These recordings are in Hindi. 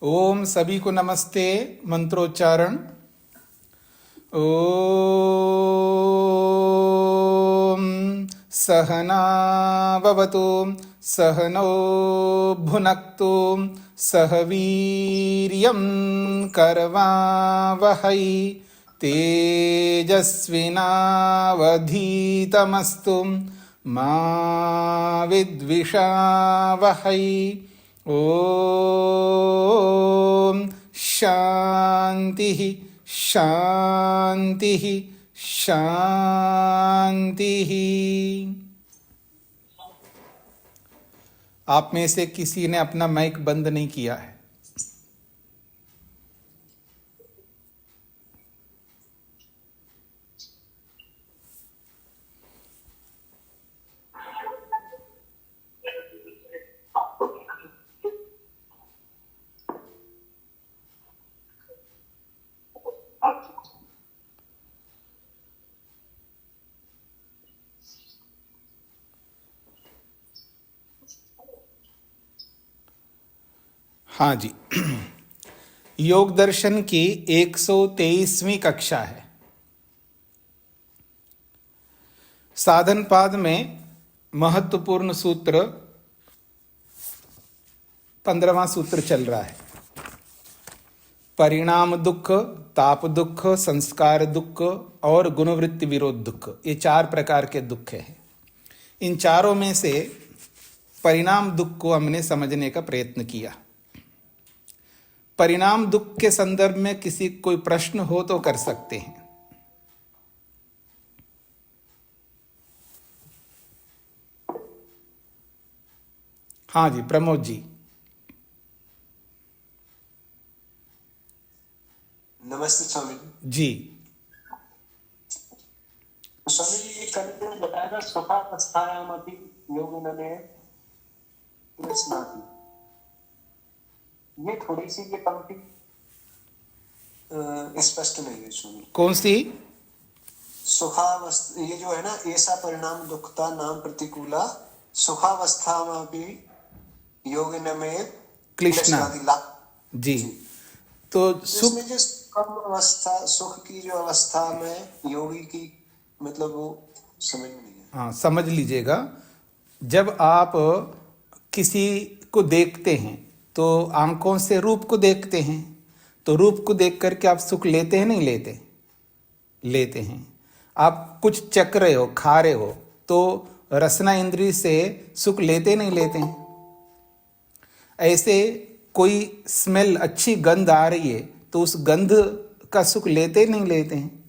ओम सभी को नमस्ते। मंत्रोच्चारण। ओम सहना भवतु सहनौ भुनक्तु सह वीर्यं करवावहै तेजस्विनावधीतमस्तु मा विद्विषावहै। ओम शांति शांति शांति। आप में से किसी ने अपना माइक बंद नहीं किया है? हाँ जी। योग दर्शन की 123वीं कक्षा है। साधन पाद में महत्वपूर्ण सूत्र 15वां सूत्र चल रहा है। परिणाम दुख, ताप दुख, संस्कार दुख और गुणवृत्ति विरोध दुख, ये 4 प्रकार के दुख हैं। इन चारों में से परिणाम दुख को हमने समझने का प्रयत्न किया। परिणाम दुख के संदर्भ में किसी कोई प्रश्न हो तो कर सकते हैं। हाँ जी, प्रमोद जी। नमस्ते स्वामी जी। स्वामी जी, ये कल जो बताया था सुखावस्थायामपि योगिन में तृष्णाति, ये थोड़ी सी ये पंक्ति स्पष्ट नहीं है स्वामी। कौन सी? सुखावस्था, ये जो है ना, ऐसा परिणाम दुखता नाम प्रतिकूला सुखावस्था में भी योगिन में कृष्णा जी। तो सुख इसमें जो कम अवस्था, सुख की जो अवस्था में योगी की, मतलब वो समझ में नहीं है। हाँ, समझ लीजिएगा। जब आप किसी को देखते हैं तो आंखों से रूप को देखते हैं, तो रूप को देख करके आप सुख लेते हैं नहीं लेते? लेते हैं। आप कुछ चख रहे हो, खा रहे हो, तो रसना इंद्रिय से सुख लेते नहीं लेते हैं? ऐसे कोई स्मेल, अच्छी गंध आ रही है तो उस गंध का सुख लेते नहीं लेते हैं?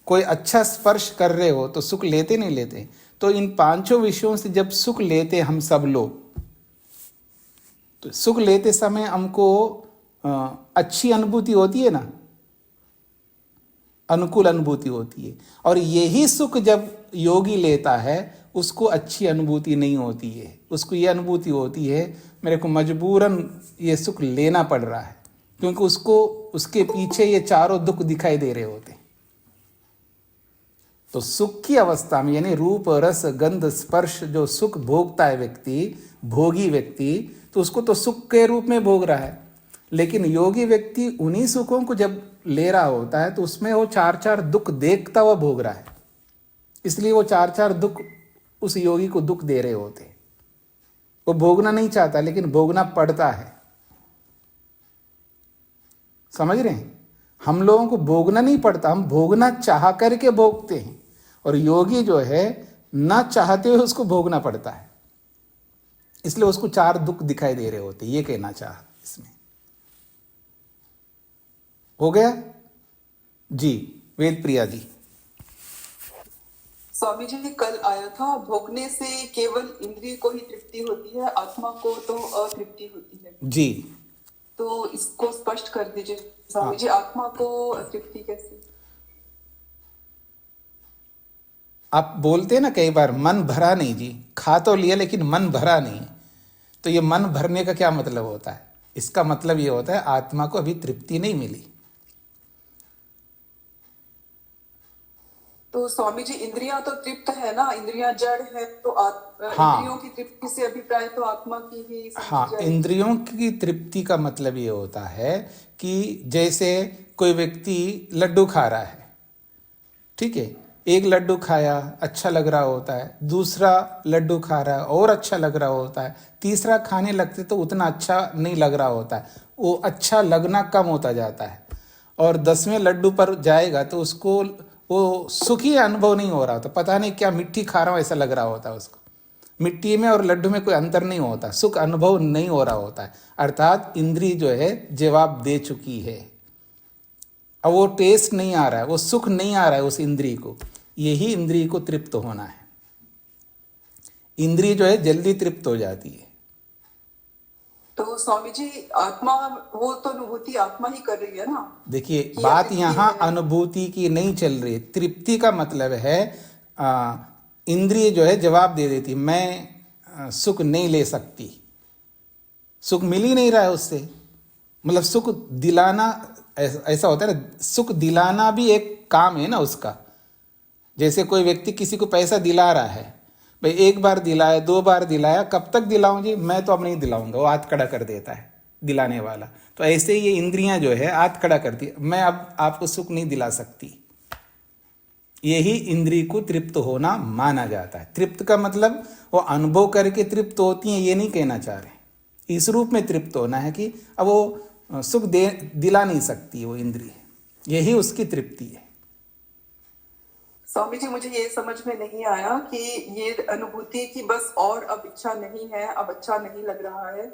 कोई अच्छा स्पर्श कर रहे हो तो सुख लेते नहीं लेते? तो इन 5 विषयों से जब सुख लेते हम सब लोग, तो सुख लेते समय हमको अच्छी अनुभूति होती है ना, अनुकूल अनुभूति होती है। और यही सुख जब योगी लेता है उसको अच्छी अनुभूति नहीं होती है। उसको ये अनुभूति होती है मेरे को मजबूरन ये सुख लेना पड़ रहा है, क्योंकि उसको उसके पीछे ये चारों दुख दिखाई दे रहे होते हैं। तो सुख की अवस्था में, यानी रूप रस गंध स्पर्श, जो सुख भोगता है व्यक्ति, भोगी व्यक्ति, तो उसको तो सुख के रूप में भोग रहा है। लेकिन योगी व्यक्ति उन्हीं सुखों को जब ले रहा होता है तो उसमें वो 4 दुख देखता हुआ भोग रहा है। इसलिए वो 4 दुख उस योगी को दुख दे रहे होते हैं। वो भोगना नहीं चाहता लेकिन भोगना पड़ता है। समझ रहे हैं? हम लोगों को भोगना नहीं पड़ता, हम भोगना चाह करके भोगते हैं। और योगी जो है ना चाहते हुए उसको भोगना पड़ता है, इसलिए उसको 4 दुख दिखाई दे रहे होते हैं। ये कहना चाह इसमें हो गया जी। वेद प्रिया जी। स्वामी जी, कल आया था, भोगने से केवल इंद्रिय को ही तृप्ति होती है, आत्मा को तो अतृप्ति होती है जी। तो इसको स्पष्ट कर दीजिए स्वामी जी, आत्मा को तृप्ति कैसे? आप बोलते हैं ना कई बार, मन भरा नहीं जी, खा तो लिया लेकिन मन भरा नहीं। तो ये मन भरने का क्या मतलब होता है? इसका मतलब ये होता है आत्मा को अभी तृप्ति नहीं मिली। तो स्वामी जी, इंद्रियां तो तृप्त है ना, इंद्रियां जड़ है, तो हाँ। इंद्रियों की तृप्ति से अभिप्राय तो आत्मा की ही समझी हाँ, जाएगी। इंद्रियों की तृप्ति का मतलब ये होता है कि जैसे कोई व्यक्ति लड्डू खा रहा है, ठीक है, एक लड्डू खाया अच्छा लग रहा होता है, दूसरा लड्डू खा रहा है और अच्छा लग रहा होता है, तीसरा खाने लगते तो उतना अच्छा नहीं लग रहा होता है, वो अच्छा लगना कम होता जाता है, और 10वें लड्डू पर जाएगा तो उसको वो सुखी अनुभव नहीं हो रहा होता, पता नहीं क्या मिट्टी खा रहा हूँ ऐसा लग रहा होता है उसको। मिट्टी में और लड्डू में कोई अंतर नहीं होता, सुख अनुभव नहीं हो रहा होता है, अर्थात इंद्री जो है जवाब दे चुकी है, अब वो टेस्ट नहीं आ रहा है, वो सुख नहीं आ रहा है उस इंद्री को। यही इंद्री को तृप्त होना है। इंद्री जो है जल्दी तृप्त हो जाती है। तो स्वामी जी, आत्मा, वो तो अनुभूति आत्मा ही कर रही है ना। देखिए, कि बात तृप्ति यहाँ है। अनुभूति की नहीं चल रही है। तृप्ति का मतलब है इंद्रिय जो है जवाब दे देती, मैं सुख नहीं ले सकती, सुख मिल ही नहीं रहा है उससे। मतलब सुख दिलाना ऐसा होता है ना, सुख दिलाना भी एक काम है ना उसका। जैसे कोई व्यक्ति किसी को पैसा दिला रहा है, भाई एक बार दिलाया, 2 बार दिलाया, कब तक दिलाऊं जी, मैं तो अब नहीं दिलाऊंगा, वो हाथ खड़ा कर देता है दिलाने वाला। तो ऐसे ही ये इंद्रियां जो है हाथ खड़ा करती है, मैं अब आपको सुख नहीं दिला सकती। यही इंद्री को तृप्त होना माना जाता है। तृप्त का मतलब वो अनुभव करके तृप्त होती हैं, ये नहीं कहना चाह रहे। इस रूप में तृप्त होना है कि अब वो सुख दिला नहीं सकती वो इंद्रिय, यही उसकी तृप्ति है। स्वामी जी, मुझे ये समझ में नहीं आया कि ये अनुभूति की बस और अब इच्छा नहीं है, अब अच्छा नहीं लग रहा है,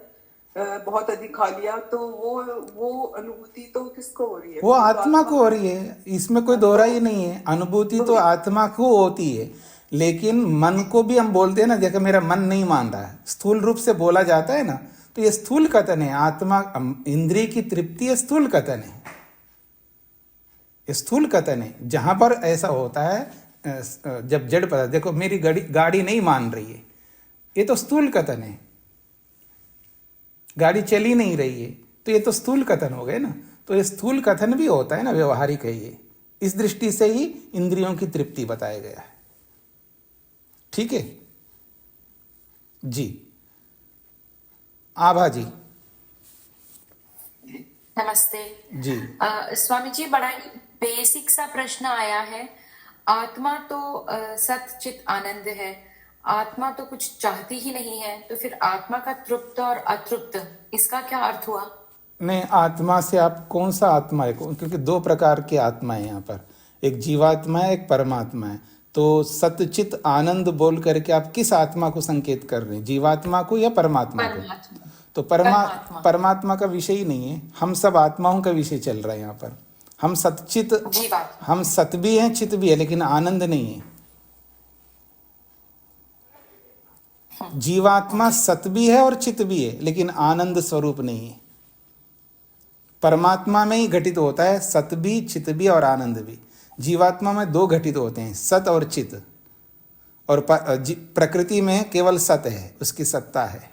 बहुत अधिक खा लिया, तो वो अनुभूति तो किसको हो रही है? वो आत्मा को हो रही है, इसमें कोई दोहरा ही नहीं है। अनुभूति तो आत्मा को होती है, लेकिन मन को भी हम बोलते हैं ना, जैसे मेरा मन नहीं मान रहा है, स्थूल रूप से बोला जाता है ना, तो ये स्थूल कथन है। आत्मा इंद्रिय की तृप्ति है, स्थूल कथन है, स्थूल कथन है। जहां पर ऐसा होता है जब जड़ पदार्थ, देखो मेरी गाड़ी नहीं मान रही है, ये तो स्थूल कथन है। गाड़ी चली नहीं रही है, तो ये तो स्थूल कथन हो गए ना। तो ये स्थूल कथन भी होता है ना, व्यवहारिक है ये। इस दृष्टि से ही इंद्रियों की तृप्ति बताया गया है। ठीक है जी। आभा जी। नमस्ते जी। स्वामी जी, बड़ा ही बेसिक सा प्रश्न आया है। आत्मा तो सत चित आनंद है, आत्मा तो कुछ चाहती ही नहीं है, तो फिर आत्मा का तृप्त और अतृप्त, इसका क्या अर्थ हुआ? नहीं, आत्मा से आप कौन सा आत्मा है, क्योंकि 2 प्रकार की आत्मा है यहाँ पर, एक जीवात्मा है, एक परमात्मा है। तो सतचित आनंद बोल करके आप किस आत्मा को संकेत कर रहे हैं, जीवात्मा को या परमात्मा को? तो परमात्मा का विषय ही नहीं है, हम सब आत्माओं का विषय चल रहा है यहाँ पर। हम सतचित, हम सत भी हैं, चित भी है, लेकिन आनंद नहीं है। जीवात्मा सत भी है और चित भी है, लेकिन आनंद स्वरूप नहीं है। परमात्मा में ही घटित होता है सत भी, चित भी और आनंद भी। जीवात्मा में 2 घटित होते हैं, सत और चित। और प्रकृति में केवल सत है, उसकी सत्ता है,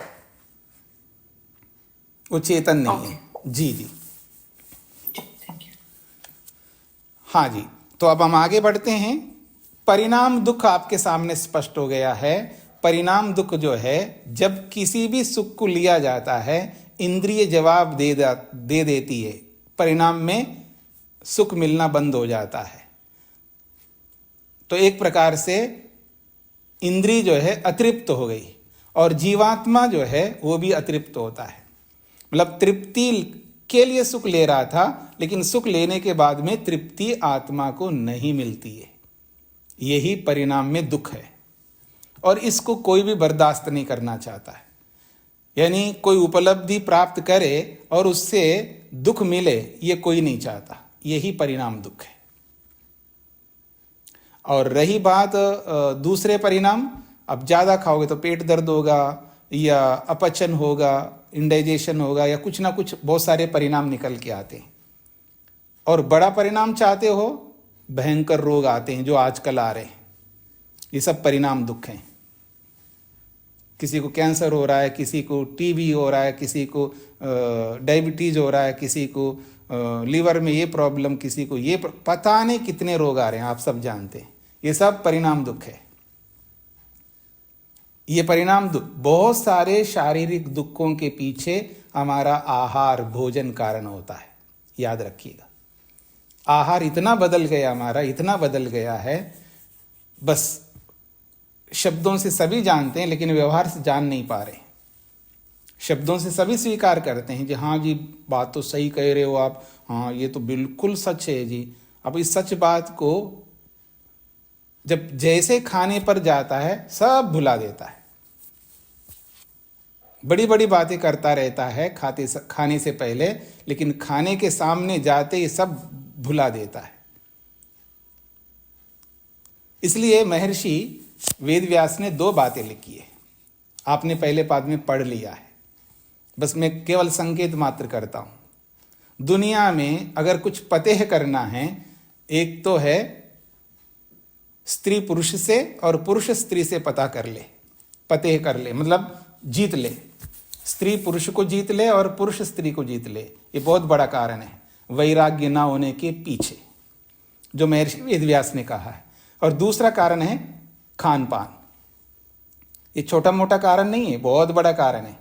वो चेतन नहीं है। जी जी, हाँ जी। तो अब हम आगे बढ़ते हैं। परिणाम दुख आपके सामने स्पष्ट हो गया है। परिणाम दुख जो है, जब किसी भी सुख को लिया जाता है, इंद्रिय जवाब दे देती है, परिणाम में सुख मिलना बंद हो जाता है। तो एक प्रकार से इंद्रिय जो है अतृप्त हो गई, और जीवात्मा जो है वो भी अतृप्त होता है। मतलब तृप्ति के लिए सुख ले रहा था, लेकिन सुख लेने के बाद में तृप्ति आत्मा को नहीं मिलती है। यही परिणाम में दुख है, और इसको कोई भी बर्दाश्त नहीं करना चाहता है। यानी कोई उपलब्धि प्राप्त करे और उससे दुख मिले, ये कोई नहीं चाहता। यही परिणाम दुख है। और रही बात दूसरे परिणाम, अब ज़्यादा खाओगे तो पेट दर्द होगा, या अपचन होगा, इंडाइजेशन होगा, या कुछ ना कुछ बहुत सारे परिणाम निकल के आते हैं। और बड़ा परिणाम चाहते हो, भयंकर रोग आते हैं जो आजकल आ रहे हैं। ये सब परिणाम दुख हैं। किसी को कैंसर हो रहा है, किसी को टीबी हो रहा है, किसी को डायबिटीज़ हो रहा है, किसी को लीवर में ये प्रॉब्लम, किसी को ये पता नहीं कितने रोग आ रहे हैं, आप सब जानते हैं। ये सब परिणाम दुख है। ये परिणाम दुख, बहुत सारे शारीरिक दुखों के पीछे हमारा आहार भोजन कारण होता है, याद रखिएगा। आहार इतना बदल गया हमारा, इतना बदल गया है, बस शब्दों से सभी जानते हैं लेकिन व्यवहार से जान नहीं पा रहे। शब्दों से सभी स्वीकार करते हैं कि हाँ जी बात तो सही कह रहे हो आप, हाँ ये तो बिल्कुल सच है जी। अब इस सच बात को जब जैसे खाने पर जाता है सब भुला देता है, बड़ी बड़ी बातें करता रहता है खाने से पहले, लेकिन खाने के सामने जाते ही सब भुला देता है। इसलिए महर्षि वेदव्यास ने 2 बातें लिखी है, आपने पहले पाद में पढ़ लिया है, बस मैं केवल संकेत मात्र करता हूं। दुनिया में अगर कुछ पतेह करना है, एक तो है स्त्री पुरुष से और पुरुष स्त्री से पता कर ले, पतेह कर ले, मतलब जीत ले, स्त्री पुरुष को जीत ले और पुरुष स्त्री को जीत ले। ये बहुत बड़ा कारण है वैराग्य ना होने के पीछे, जो महर्षि वेदव्यास ने कहा है। और दूसरा कारण है खान पान। ये छोटा मोटा कारण नहीं है, बहुत बड़ा कारण है।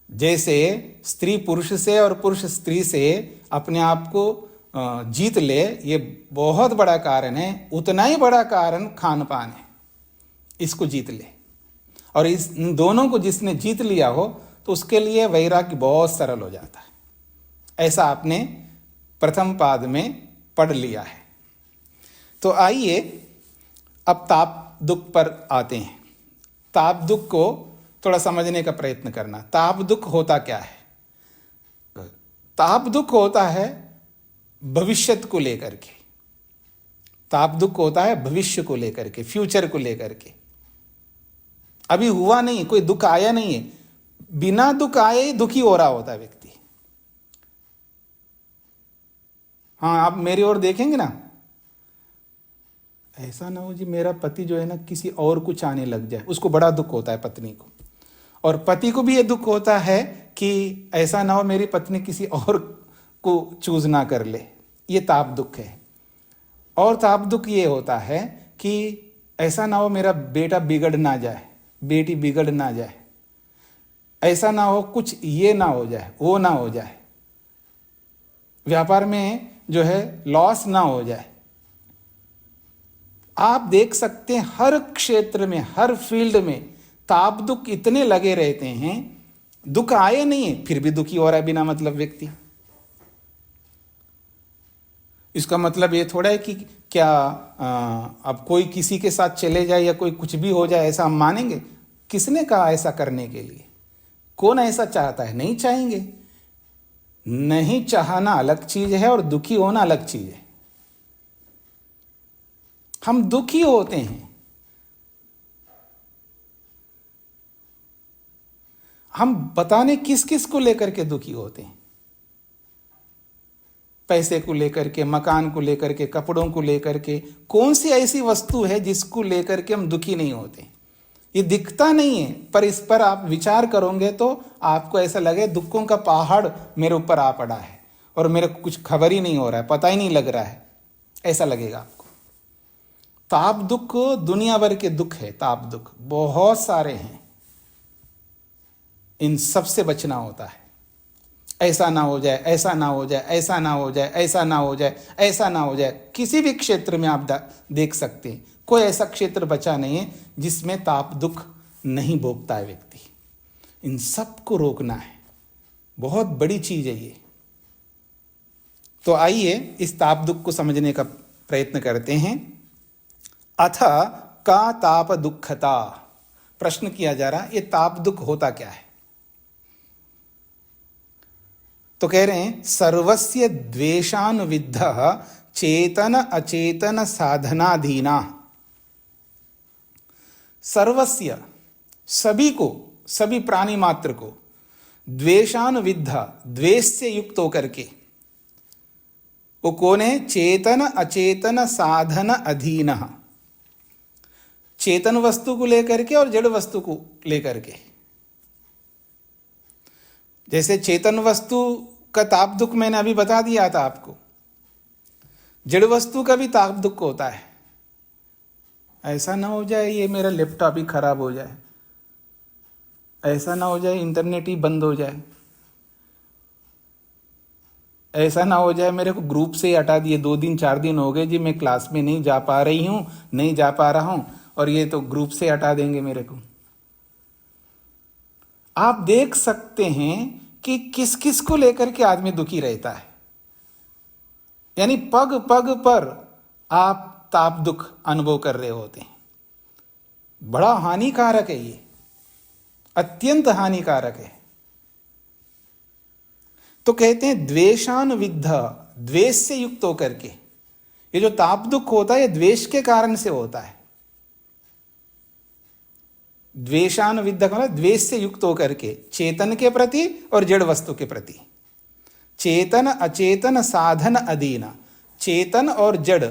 जैसे स्त्री पुरुष से और पुरुष स्त्री से अपने आप को जीत ले, ये बहुत बड़ा कारण है, उतना ही बड़ा कारण खान पान है, इसको जीत ले। और इन दोनों को जिसने जीत लिया हो तो उसके लिए वैराग्य बहुत सरल हो जाता है। ऐसा आपने प्रथम पाद में पढ़ लिया है। तो आइए अब ताप दुख पर आते हैं। ताप दुख को थोड़ा समझने का प्रयत्न करना। ताप दुख होता क्या है? ताप दुख होता है भविष्यत को लेकर के, ताप दुख होता है भविष्य को लेकर के, फ्यूचर को लेकर के। अभी हुआ नहीं, कोई दुख आया नहीं है, बिना दुख आए ही दुखी हो रहा होता है व्यक्ति। हाँ, आप मेरी ओर देखेंगे ना, ऐसा ना हो जी मेरा पति जो है ना किसी और को चाहने लग जाए, उसको बड़ा दुख होता है पत्नी को। और पति को भी ये दुख होता है कि ऐसा ना हो मेरी पत्नी किसी और को चूज ना कर ले, ये ताप दुख है। और ताप दुख ये होता है कि ऐसा ना हो मेरा बेटा बिगड़ ना जाए, बेटी बिगड़ ना जाए, ऐसा ना हो कुछ ये ना हो जाए, वो ना हो जाए, व्यापार में जो है लॉस ना हो जाए। आप देख सकते हैं हर क्षेत्र में, हर फील्ड में ताप दुख इतने लगे रहते हैं। दुख आए नहीं है फिर भी दुखी हो रहा है बिना मतलब व्यक्ति। इसका मतलब ये थोड़ा है कि क्या अब कोई किसी के साथ चले जाए या कोई कुछ भी हो जाए ऐसा हम मानेंगे? किसने कहा ऐसा करने के लिए? कौन ऐसा चाहता है? नहीं चाहेंगे। नहीं चाहना अलग चीज है और दुखी होना अलग चीज है। हम दुखी होते हैं, हम बताने किस किस को लेकर के दुखी होते हैं। पैसे को लेकर के, मकान को लेकर के, कपड़ों को लेकर के। कौन सी ऐसी वस्तु है जिसको लेकर के हम दुखी नहीं होते? ये दिखता नहीं है, पर इस पर आप विचार करोगे तो आपको ऐसा लगे दुखों का पहाड़ मेरे ऊपर आ पड़ा है और मेरे को कुछ खबर ही नहीं हो रहा है, पता ही नहीं लग रहा है, ऐसा लगेगा आपको। ताप दुख दुनिया भर के दुख है, ताप दुख बहुत सारे हैं, इन सब से बचना होता है। ऐसा ना हो जाए, ऐसा ना हो जाए, ऐसा ना हो जाए, ऐसा ना हो जाए, ऐसा ना हो जाए। किसी भी क्षेत्र में आप देख सकते हैं, कोई ऐसा क्षेत्र बचा नहीं है जिसमें ताप दुख नहीं भोगता है व्यक्ति। इन सब को रोकना है, बहुत बड़ी चीज है ये। तो आइए इस ताप दुख को समझने का प्रयत्न करते हैं। अथ का ताप दुखता, प्रश्न किया जा रहा, ये ताप दुख होता क्या है? तो कह रहे हैं सर्वस्य द्वेषानुविद्ध चेतन अचेतन साधनाधीना। सर्वस्य, सभी को, सभी प्राणी मात्र को, द्वेषानुविद्ध, द्वेष से युक्त होकर के, वो कौन है? चेतन अचेतन साधन अधीन। चेतन वस्तु को लेकर के और जड़ वस्तु को लेकर के। जैसे चेतन वस्तु का ताप दुख मैंने अभी बता दिया था आपको, जड़ वस्तु का भी ताप दुख होता है। ऐसा ना हो जाए ये मेरा लैपटॉप ही खराब हो जाए, ऐसा ना हो जाए इंटरनेट ही बंद हो जाए, ऐसा ना हो जाए मेरे को ग्रुप से ही हटा दिए, 2 दिन 4 दिन हो गए जी मैं क्लास में नहीं जा पा रही हूँ, नहीं जा पा रहा हूँ, और ये तो ग्रुप से हटा देंगे मेरे को। आप देख सकते हैं कि किस किस को लेकर के आदमी दुखी रहता है, यानी पग पग पर आप ताप दुख अनुभव कर रहे होते हैं। बड़ा हानिकारक है ये, अत्यंत हानिकारक है। तो कहते हैं द्वेषान विद्ध, द्वेष से युक्त होकर के ये जो ताप दुख होता है ये द्वेष के कारण से होता है। द्वेषान विद्ध का मतलब द्वेष से युक्त होकर के चेतन के प्रति और जड़ वस्तु के प्रति। चेतन अचेतन साधन अधीन, चेतन और जड़,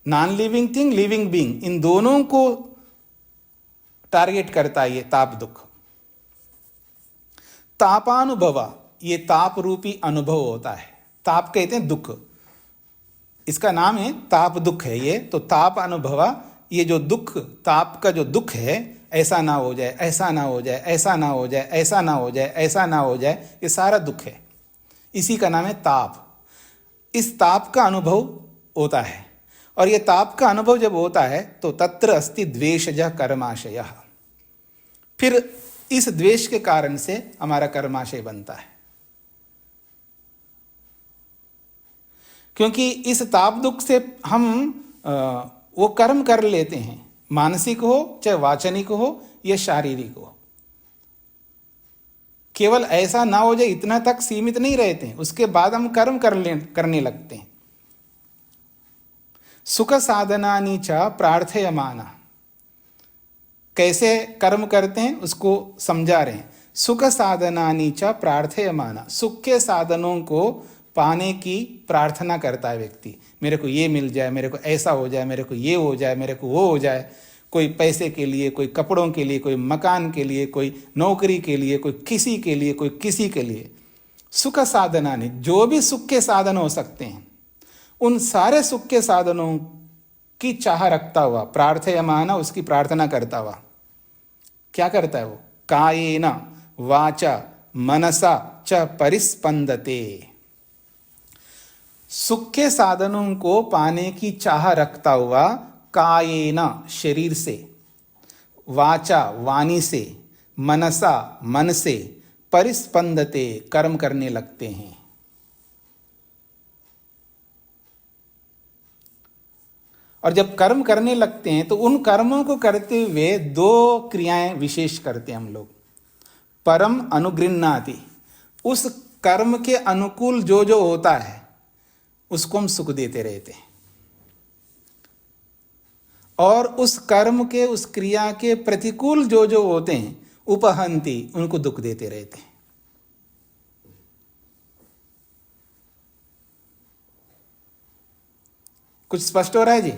non living thing living being, इन दोनों को टारगेट करता है ये ताप दुख। तापानुभव, ये ताप रूपी अनुभव होता है। ताप कहते हैं दुख, इसका नाम है ताप दुख है ये। तो ताप अनुभव, ये जो दुख, ताप का जो दुख है, ऐसा ना हो जाए, ऐसा ना हो जाए, ऐसा ना हो जाए, ऐसा ना हो जाए, ऐसा ना हो जाए, ये सारा दुख है, इसी का नाम है ताप। इस ताप का अनुभव होता है, और ये ताप का अनुभव जब होता है तो तत्र अस्ति द्वेषजः कर्माशयः, फिर इस द्वेष के कारण से हमारा कर्माशय बनता है। क्योंकि इस ताप दुख से हम वो कर्म कर लेते हैं, मानसिक हो चाहे वाचनिक हो या शारीरिक हो। केवल ऐसा ना हो जाए इतना तक सीमित नहीं रहते हैं, उसके बाद हम कर्म करने लगते हैं। सुख साधनानि च प्रार्थयमाना, कैसे कर्म करते हैं उसको समझा रहे हैं। सुख साधनानि च प्रार्थयमाना, सुख के साधनों को पाने की प्रार्थना करता है व्यक्ति। मेरे को ये मिल जाए, मेरे को ऐसा हो जाए, मेरे को ये हो जाए, मेरे को वो हो जाए। कोई पैसे के लिए, कोई कपड़ों के लिए, कोई मकान के लिए, कोई नौकरी के लिए, कोई किसी के लिए, कोई किसी के लिए। सुख साधनानि, जो भी सुख के साधन हो सकते हैं, उन सारे सुख के साधनों की चाह रखता हुआ, प्रार्थयमाना, उसकी प्रार्थना करता हुआ। क्या करता है वो? कायेन वाचा मनसा च परिस्पंदते, सुख के साधनों को पाने की चाह रखता हुआ कायेन शरीर से, वाचा वाणी से, मनसा मन से, परिस्पंदते कर्म करने लगते हैं। और जब कर्म करने लगते हैं तो उन कर्मों को करते हुए 2 क्रियाएं विशेष करते हैं हम लोग। परम अनुगृह्णाति, उस कर्म के अनुकूल जो जो होता है उसको हम सुख देते रहते हैं, और उस कर्म के, उस क्रिया के प्रतिकूल जो जो होते हैं उपहंति, उनको दुख देते रहते हैं। कुछ स्पष्ट हो रहा है जी?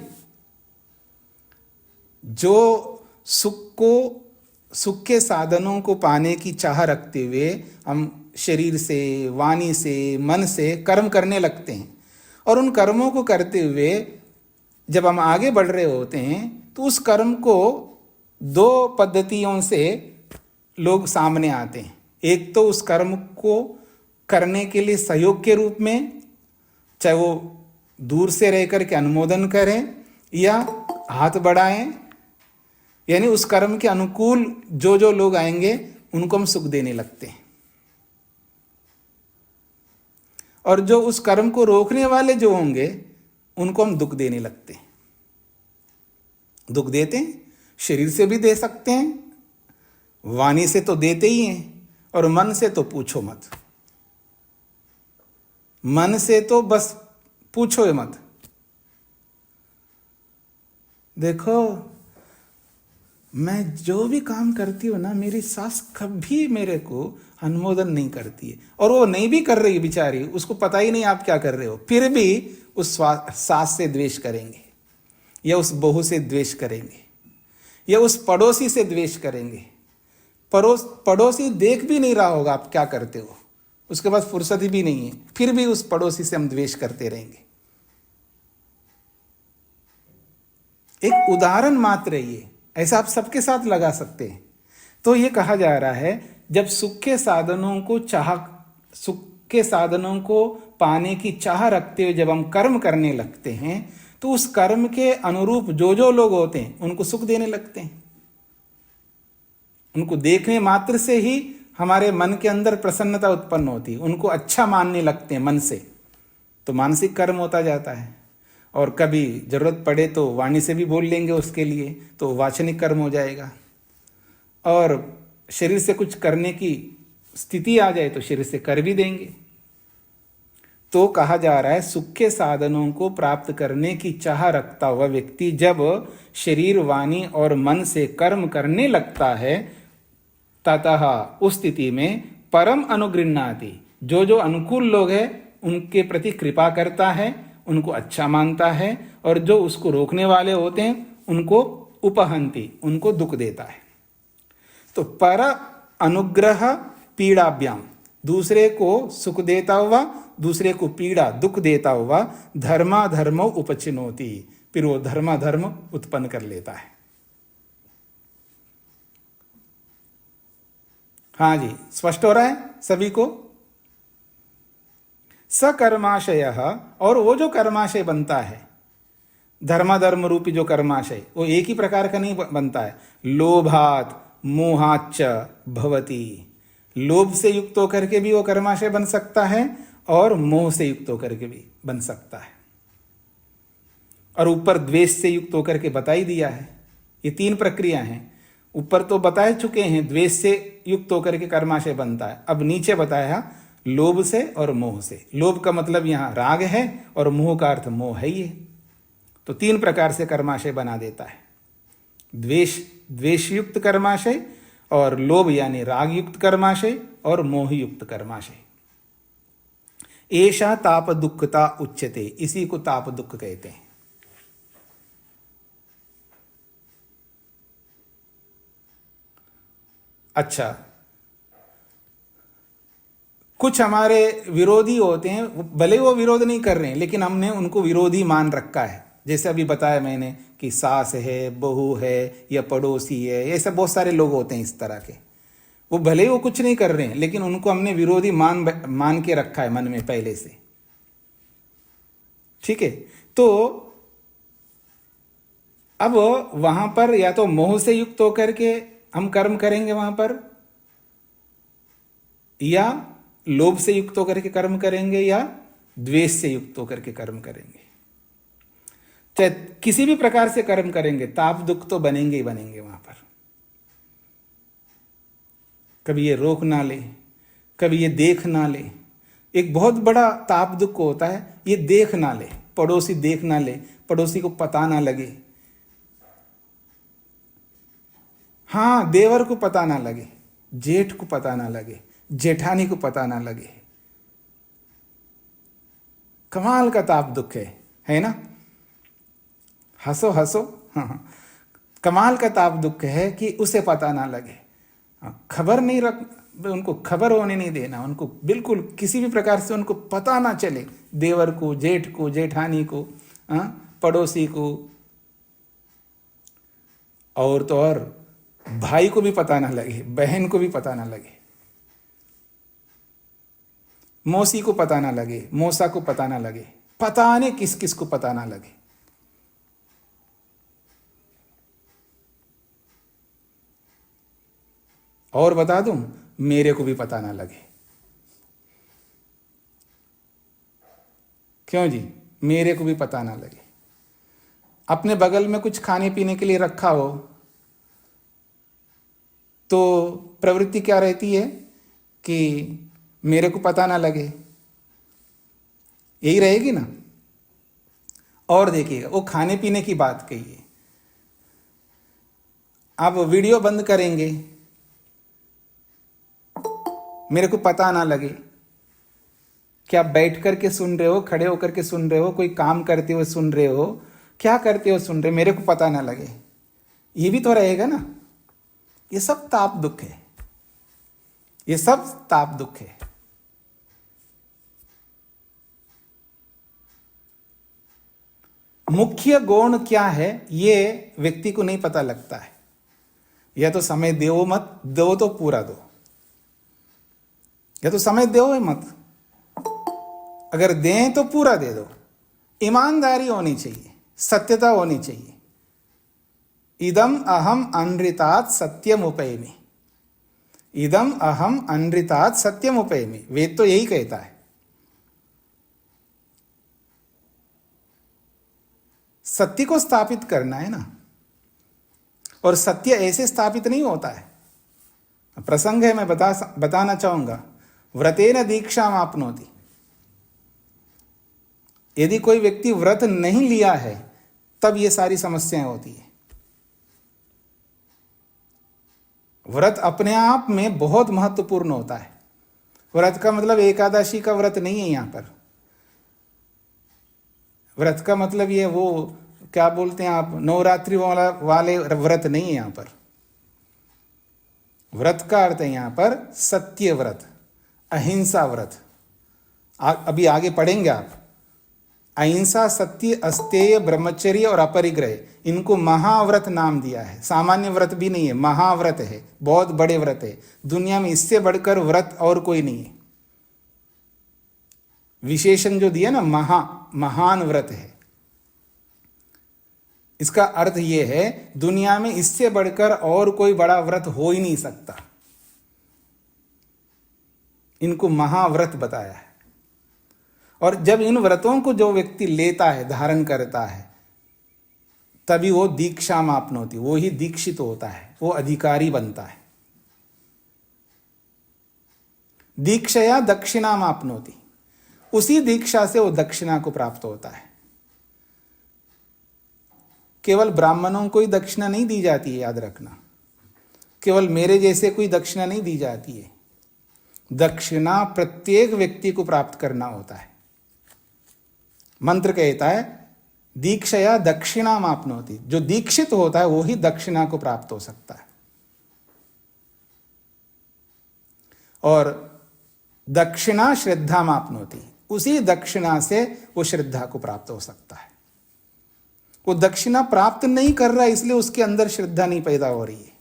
जो सुख के साधनों को पाने की चाह रखते हुए हम शरीर से, वाणी से, मन से कर्म करने लगते हैं, और उन कर्मों को करते हुए जब हम आगे बढ़ रहे होते हैं तो उस कर्म को 2 पद्धतियों से लोग सामने आते हैं। एक तो उस कर्म को करने के लिए सहयोग के रूप में, चाहे वो दूर से रह कर के अनुमोदन करें या हाथ बढ़ाएं, यानी उस कर्म के अनुकूल जो जो लोग आएंगे उनको हम सुख देने लगते हैं। और जो उस कर्म को रोकने वाले जो होंगे उनको हम दुख देने लगते हैं। दुख देते हैं, शरीर से भी दे सकते हैं, वाणी से तो देते ही हैं, और मन से तो पूछो मत। मन से तो बस पूछो मत। देखो, मैं जो भी काम करती हूँ ना, मेरी सास कभी मेरे को अनुमोदन नहीं करती है, और वो नहीं भी कर रही बेचारी, उसको पता ही नहीं आप क्या कर रहे हो, फिर भी उस सास से द्वेष करेंगे, या उस बहू से द्वेष करेंगे, या उस पड़ोसी से द्वेष करेंगे। पड़ोसी देख भी नहीं रहा होगा आप क्या करते हो, उसके पास फुर्सत भी नहीं है, फिर भी उस पड़ोसी से हम द्वेष करते रहेंगे। एक उदाहरण मात्र है ये, ऐसा आप सबके साथ लगा सकते हैं। तो ये कहा जा रहा है जब सुख के साधनों को पाने की चाह रखते हुए जब हम कर्म करने लगते हैं तो उस कर्म के अनुरूप जो लोग होते हैं उनको सुख देने लगते हैं। उनको देखने मात्र से ही हमारे मन के अंदर प्रसन्नता उत्पन्न होती है, उनको अच्छा मानने लगते हैं मन से, तो मानसिक कर्म होता जाता है। और कभी जरूरत पड़े तो वाणी से भी बोल लेंगे उसके लिए, तो वाचनिक कर्म हो जाएगा। और शरीर से कुछ करने की स्थिति आ जाए तो शरीर से कर भी देंगे। तो कहा जा रहा है सुख के साधनों को प्राप्त करने की चाह रखता हुआ व्यक्ति जब शरीर, वाणी और मन से कर्म करने लगता है, ततः उस स्थिति में परम अनुगृह्णाति, जो अनुकूल लोग हैं उनके प्रति कृपा करता है, उनको अच्छा मानता है, और जो उसको रोकने वाले होते हैं उनको उपहंति, उनको दुख देता है। तो पर अनुग्रह पीड़ाभ्याम, दूसरे को सुख देता हुआ, दूसरे को पीड़ा दुख देता हुआ, धर्माधर्मो उपचिनोति, फिर वो धर्माधर्म उत्पन्न कर लेता है। हाँ जी, स्पष्ट हो रहा है सभी को? सकर्माशय, और वो जो कर्माशय बनता है, धर्माधर्म रूपी जो कर्माशय, वो एक ही प्रकार का नहीं बनता है। लोभात मोहाच्च भवति, लोभ से युक्त होकर के भी वो कर्माशय बन सकता है और मोह से युक्त होकर के भी बन सकता है। और ऊपर द्वेष से युक्त होकर के बता ही दिया है। ये 3 प्रक्रिया हैं। ऊपर तो बता चुके हैं द्वेष से युक्त होकर के कर्माशय बनता है, अब नीचे बताया लोभ से और मोह से। लोभ का मतलब यहाँ राग है और मोह का अर्थ मोह है ये। तो 3 प्रकार से कर्माशय बना देता है, द्वेष युक्त कर्माशय, और लोभ यानी राग युक्त कर्माशय, और मोह युक्त कर्माशय। ऐसा ताप दुखता उच्यते, इसी को ताप दुख कहते हैं। अच्छा, कुछ हमारे विरोधी होते हैं, भले वो विरोध नहीं कर रहे हैं लेकिन हमने उनको विरोधी मान रखा है। जैसे अभी बताया मैंने कि सास है, बहू है, या पड़ोसी है, ये सब बहुत सारे लोग होते हैं इस तरह के। वो भले ही वो कुछ नहीं कर रहे हैं लेकिन उनको हमने विरोधी मान के रखा है मन में पहले से। ठीक है, तो अब वहां पर या तो मोह से युक्त होकर के हम कर्म करेंगे वहां पर, या लोभ से युक्त होकर के कर्म करेंगे, या द्वेष से युक्त होकर के कर्म करेंगे। चाहे किसी भी प्रकार से कर्म करेंगे, ताप दुख तो बनेंगे ही बनेंगे वहां पर। कभी ये रोक ना ले, कभी ये देख ना ले। एक बहुत बड़ा ताप दुख होता है ये देख ना ले, पड़ोसी देख ना ले, पड़ोसी को पता ना लगे। हाँ, देवर को पता ना लगे, जेठ को पता ना लगे, जेठानी को पता ना लगे। कमाल का ताप दुख है ना? हंसो हंसो। हाँ, कमाल का ताप दुख है कि उसे पता ना लगे। खबर नहीं रख, उनको खबर होने नहीं देना, उनको बिल्कुल किसी भी प्रकार से उनको पता ना चले, देवर को, जेठ को, जेठानी को, पड़ोसी को, और तो और भाई को भी पता ना लगे, बहन को भी पता ना लगे, मौसी को पता ना लगे, मौसा को पता ना लगे, पता नहीं किस किस को पता ना लगे। और बता दूं, मेरे को भी पता ना लगे। क्यों जी? मेरे को भी पता ना लगे। अपने बगल में कुछ खाने पीने के लिए रखा हो तो प्रवृत्ति क्या रहती है कि मेरे को पता ना लगे, यही रहेगी ना। और देखिएगा, वो खाने पीने की बात कही है। आप वीडियो बंद करेंगे, मेरे को पता ना लगे कि आप बैठ करके सुन रहे हो, खड़े होकर के सुन रहे हो, कोई काम करते हुए सुन रहे हो, क्या करते हो सुन रहे, मेरे को पता ना लगे, ये भी तो रहेगा ना। ये सब ताप दुख है, ये सब ताप दुख है। मुख्य गुण क्या है ये व्यक्ति को नहीं पता लगता है। या तो समय दो मत दो तो पूरा दो, या तो समय दो मत, अगर दें तो पूरा दे दो। ईमानदारी होनी चाहिए, सत्यता होनी चाहिए। इदम अहम अनृतात् सत्यम उपैमि, इदम अहम अनृतात् सत्यम उपैमि, वेद तो यही कहता है। सत्य को स्थापित करना है ना, और सत्य ऐसे स्थापित नहीं होता है। प्रसंग है, मैं बताना चाहूंगा। व्रतेन दीक्षाम आपनोति, यदि कोई व्यक्ति व्रत नहीं लिया है तब ये सारी समस्याएं होती है। व्रत अपने आप में बहुत महत्वपूर्ण होता है। व्रत का मतलब एकादशी का व्रत नहीं है। यहां पर व्रत का मतलब ये वो क्या बोलते हैं आप, नवरात्रि वाले व्रत नहीं है। यहां पर व्रत का अर्थ है यहां पर सत्य व्रत, अहिंसा व्रत। अभी आगे पढ़ेंगे आप। अहिंसा, सत्य, अस्तेय, ब्रह्मचर्य और अपरिग्रह, इनको महाव्रत नाम दिया है। सामान्य व्रत भी नहीं है, महाव्रत है, बहुत बड़े व्रत है। दुनिया में इससे बढ़कर व्रत और कोई नहीं है। विशेषण जो दिया ना, महान व्रत है। इसका अर्थ यह है दुनिया में इससे बढ़कर और कोई बड़ा व्रत हो ही नहीं सकता। इनको महाव्रत बताया है। और जब इन व्रतों को जो व्यक्ति लेता है, धारण करता है, तभी वो दीक्षा मापनोति, वो ही दीक्षित होता है, वो अधिकारी बनता है। दीक्षया दक्षिणा मापनोति, उसी दीक्षा से वो दक्षिणा को प्राप्त होता है। केवल ब्राह्मणों को ही दक्षिणा नहीं दी जाती है, याद रखना। केवल मेरे जैसे कोई दक्षिणा नहीं दी जाती है। दक्षिणा प्रत्येक व्यक्ति को प्राप्त करना होता है। मंत्र कहता है दीक्षया दक्षिणा मापनोति, जो दीक्षित होता है वो ही दक्षिणा को प्राप्त हो सकता है। और दक्षिणा श्रद्धा मापनोति, उसी दक्षिणा से वो श्रद्धा को प्राप्त हो सकता है। वो दक्षिणा प्राप्त नहीं कर रहा है इसलिए उसके अंदर श्रद्धा नहीं पैदा हो रही है।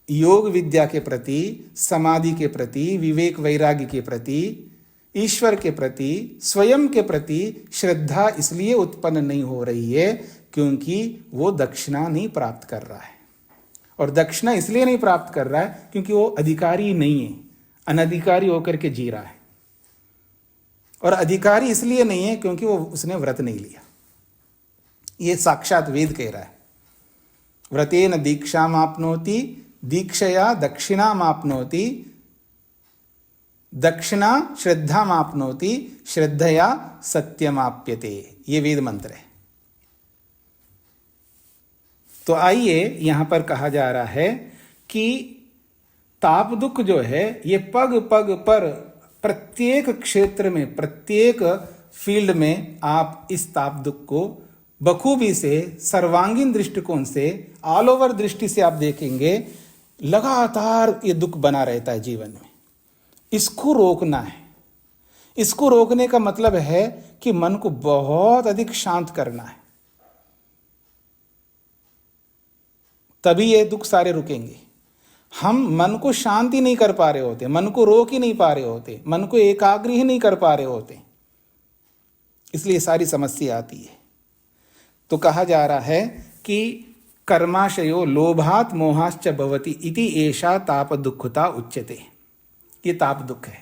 योग विद्या के प्रति, समाधि के प्रति, विवेक वैराग्य के प्रति, ईश्वर के प्रति, स्वयं के प्रति श्रद्धा इसलिए उत्पन्न नहीं हो रही है क्योंकि वो दक्षिणा नहीं प्राप्त कर रहा है। और दक्षिणा इसलिए नहीं प्राप्त कर रहा है क्योंकि वो अधिकारी नहीं है, अनधिकारी होकर के जी रहा है। और अधिकारी इसलिए नहीं है क्योंकि वो उसने व्रत नहीं लिया। ये साक्षात वेद कह रहा है। व्रतेन दीक्षा मापनोति, दीक्षया दक्षिणा मापनोति, दक्षिणा श्रद्धा मापनोति, श्रद्धया सत्यमाप्यते। ये वेद मंत्र है। तो आइए यहां पर कहा जा रहा है कि ताप दुख जो है ये पग पग पर, प्रत्येक क्षेत्र में, प्रत्येक फील्ड में आप इस ताप दुख को बखूबी से, सर्वांगीण दृष्टिकोण से, ऑल ओवर दृष्टि से आप देखेंगे, लगातार ये दुख बना रहता है जीवन में। इसको रोकना है। इसको रोकने का मतलब है कि मन को बहुत अधिक शांत करना है, तभी ये दुख सारे रुकेंगे। हम मन को शांति नहीं कर पा रहे होते, मन को रोक ही नहीं पा रहे होते, मन को एकाग्र ही नहीं कर पा रहे होते, इसलिए सारी समस्या आती है। तो कहा जा रहा है कि कर्माशयो लोभात मोहाश्च भवति इति एषा ताप दुःखता उच्यते। ये ताप दुख है।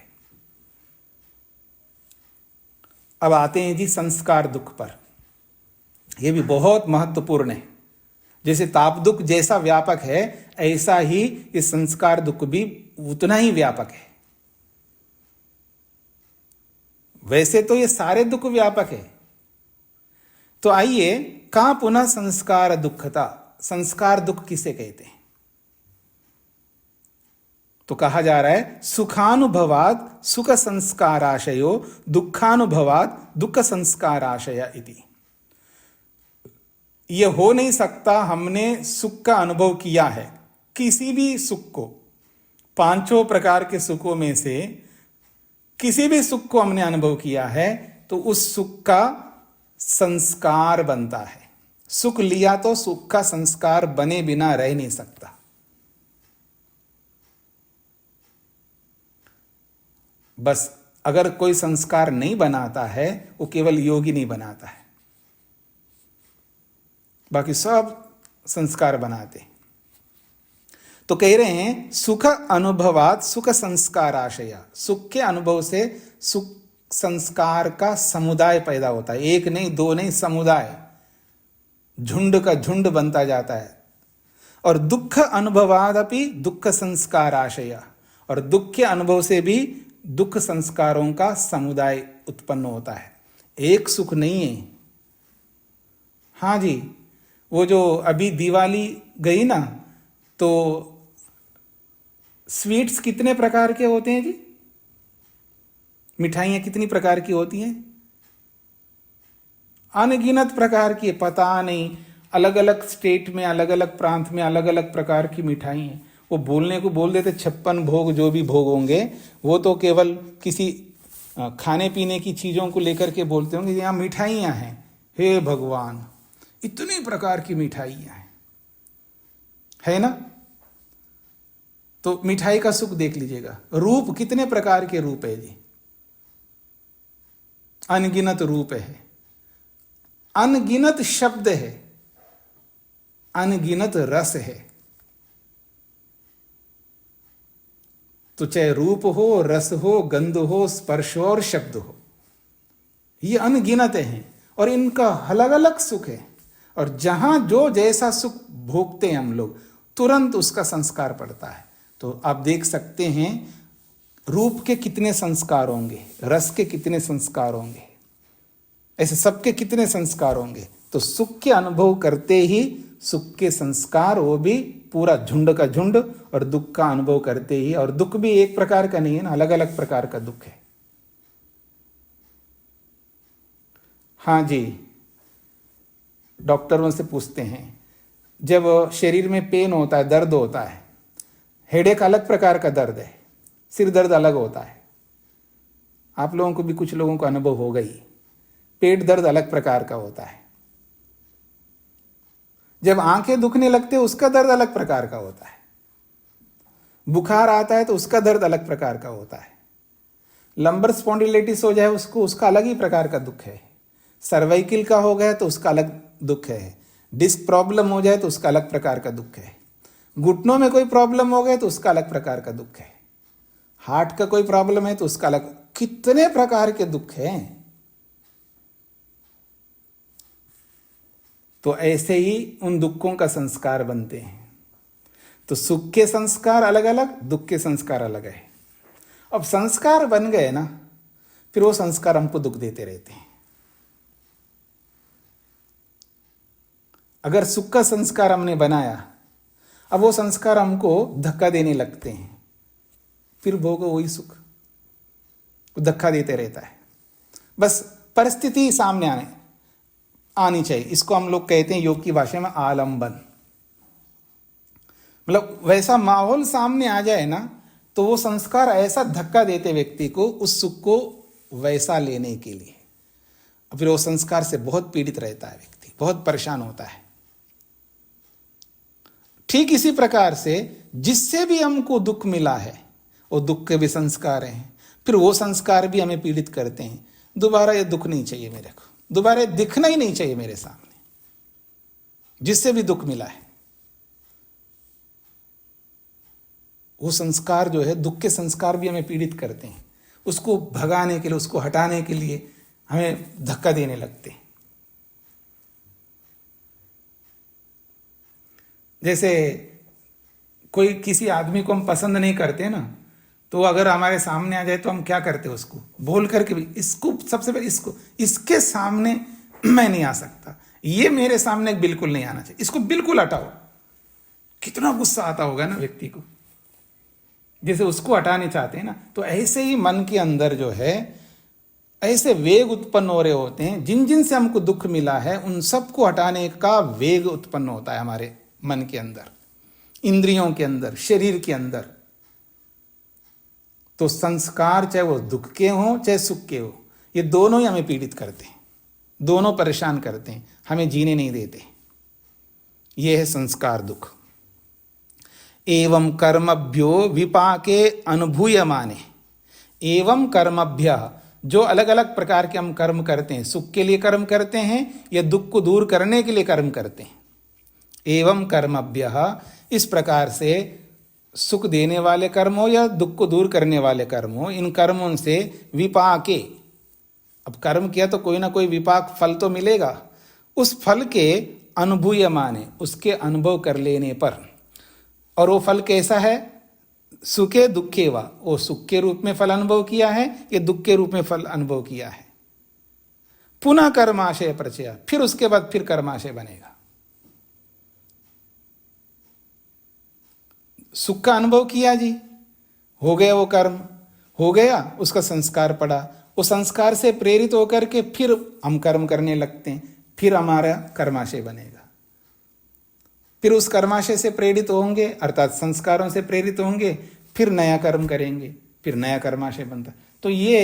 अब आते हैं जी संस्कार दुख पर। यह भी बहुत महत्वपूर्ण है। जैसे ताप दुख जैसा व्यापक है, ऐसा ही ये संस्कार दुख भी उतना ही व्यापक है। वैसे तो ये सारे दुख व्यापक है। तो आइए, कहां पुनः संस्कार दुखता, संस्कार दुख किसे कहते हैं? तो कहा जा रहा है सुखानुभवाद सुख संस्काराशयो, दुखानुभवाद दुख संस्काराशय इति। यह हो नहीं सकता। हमने सुख का अनुभव किया है, किसी भी सुख को, पांचों प्रकार के सुखों में से किसी भी सुख को हमने अनुभव किया है, तो उस सुख का संस्कार बनता है। सुख लिया तो सुख का संस्कार बने बिना रह नहीं सकता। बस अगर कोई संस्कार नहीं बनाता है वो केवल योगी नहीं बनाता है, बाकी सब संस्कार बनाते। तो कह रहे हैं सुख अनुभवात सुख संस्कार आशया, सुख के अनुभव से सुख संस्कार का समुदाय पैदा होता है। एक नहीं दो नहीं, समुदाय, झुंड का झुंड बनता जाता है। और दुख अनुभवादपि दुख संस्कार आशया, और दुख के अनुभव से भी दुख संस्कारों का समुदाय उत्पन्न होता है। एक सुख नहीं है। हाँ जी, वो जो अभी दिवाली गई ना, तो स्वीट्स कितने प्रकार के होते हैं जी? मिठाइयाँ कितनी प्रकार की होती हैं? अनगिनत प्रकार की, पता नहीं, अलग अलग स्टेट में, अलग अलग प्रांत में अलग अलग प्रकार की मिठाई हैं। वो बोलने को बोल देते 56 भोग, जो भी भोग होंगे वो तो केवल किसी खाने पीने की चीज़ों को लेकर के बोलते होंगे, यहाँ मिठाइयाँ हैं। हे भगवान, इतनी प्रकार की मिठाइयाँ हैं, है ना? तो मिठाई का सुख देख लीजिएगा। रूप कितने प्रकार के रूप है जी? अनगिनत रूप है, अनगिनत शब्द है, अनगिनत रस है। तो चाहे रूप हो, रस हो, गंध हो, स्पर्श हो और शब्द हो, ये अनगिनत हैं और इनका अलग अलग सुख है। और जहां जो जैसा सुख भोगते हैं हम लोग, तुरंत उसका संस्कार पड़ता है। तो आप देख सकते हैं रूप के कितने संस्कार होंगे, रस के कितने संस्कार होंगे, ऐसे सबके कितने संस्कार होंगे। तो सुख के अनुभव करते ही सुख के संस्कार, वो भी पूरा झुंड का झुंड, और दुख का अनुभव करते ही, और दुख भी एक प्रकार का नहीं है ना, अलग अलग प्रकार का दुख है। हाँ जी, डॉक्टरों से पूछते हैं, जब शरीर में पेन होता है, दर्द होता है, हेडेक अलग प्रकार का दर्द है, सिर दर्द अलग होता है। आप लोगों को भी, कुछ लोगों को अनुभव हो गई। पेट दर्द अलग प्रकार का होता है। जब आंखें दुखने लगते हैं उसका दर्द अलग प्रकार का होता है। बुखार आता है तो उसका दर्द अलग प्रकार का होता है। लंबर स्पॉन्डिलाइटिस हो जाए उसको, उसका अलग ही प्रकार का दुख है। सर्वाइकल का हो गया तो उसका अलग दुख है। डिस्क प्रॉब्लम हो जाए तो उसका अलग प्रकार का दुख है। घुटनों में कोई प्रॉब्लम हो गए तो उसका अलग प्रकार का दुख है। हार्ट का कोई प्रॉब्लम है तो उसका अलग, कितने प्रकार के दुख हैं। तो ऐसे ही उन दुखों का संस्कार बनते हैं। तो सुख के संस्कार अलग अलग, दुख के संस्कार अलग है। अब संस्कार बन गए ना, फिर वो संस्कार हमको दुख देते रहते हैं। अगर सुख का संस्कार हमने बनाया, अब वो संस्कार हमको धक्का देने लगते हैं, फिर भोगो वही सुख, धक्का देते रहता है। बस परिस्थिति सामने आनी चाहिए। इसको हम लोग कहते हैं योग की भाषा में आलंबन। मतलब वैसा माहौल सामने आ जाए ना, तो वो संस्कार ऐसा धक्का देते व्यक्ति को उस सुख को वैसा लेने के लिए। फिर वो संस्कार से बहुत पीड़ित रहता है व्यक्ति, बहुत परेशान होता है। ठीक इसी प्रकार से जिससे भी हमको दुख मिला है, वो दुख के भी संस्कार हैं। फिर वो संस्कार भी हमें पीड़ित करते हैं। दोबारा ये दुख नहीं चाहिए मेरे को, दोबारा दिखना ही नहीं चाहिए मेरे सामने, जिससे भी दुख मिला है। वो संस्कार जो है, दुख के संस्कार भी हमें पीड़ित करते हैं। उसको भगाने के लिए, उसको हटाने के लिए हमें धक्का देने लगते हैं। जैसे कोई किसी आदमी को हम पसंद नहीं करते ना, तो अगर हमारे सामने आ जाए तो हम क्या करते हैं, उसको बोल करके भी, इसको सबसे पहले इसके सामने मैं नहीं आ सकता, ये मेरे सामने बिल्कुल नहीं आना चाहिए, इसको बिल्कुल हटाओ। कितना गुस्सा आता होगा ना व्यक्ति को, जैसे उसको हटाने चाहते हैं ना। तो ऐसे ही मन के अंदर जो है ऐसे वेग उत्पन्न हो रहे होते हैं। जिन जिन से हमको दुख मिला है उन सबको हटाने का वेग उत्पन्न होता है हमारे मन के अंदर, इंद्रियों के अंदर, शरीर के अंदर। तो संस्कार चाहे वो दुख के हो चाहे सुख के हो, ये दोनों ही हमें पीड़ित करते हैं, दोनों परेशान करते हैं, हमें जीने नहीं देते। ये है संस्कार दुख। एवं कर्मभ्यो विपाके अनुभूयमाने, एवं कर्मभ्य, जो अलग अलग प्रकार के हम कर्म करते हैं, सुख के लिए कर्म करते हैं या दुख को दूर करने के लिए कर्म करते हैं। एवं कर्मभ्य, इस प्रकार से सुख देने वाले कर्म हो या दुख को दूर करने वाले कर्म हो, इन कर्मों से विपाके, अब कर्म किया तो कोई ना कोई विपाक फल तो मिलेगा, उस फल के अनुभूयमाने, उसके अनुभव कर लेने पर, और वो फल कैसा है, सुखे दुखे वा, वो सुख के रूप में फल अनुभव किया है या दुख के रूप में फल अनुभव किया है। पुनः कर्माशय प्रचय, फिर उसके बाद फिर कर्माशय बनेगा। सुख का अनुभव किया जी, हो गया वो कर्म, हो गया, उसका संस्कार पड़ा, वो संस्कार से प्रेरित होकर के फिर हम कर्म करने लगते हैं, फिर हमारा कर्माशय बनेगा। फिर उस कर्माशय से प्रेरित होंगे, अर्थात संस्कारों से प्रेरित होंगे, फिर नया कर्म करेंगे, फिर नया कर्माशय बनता। तो ये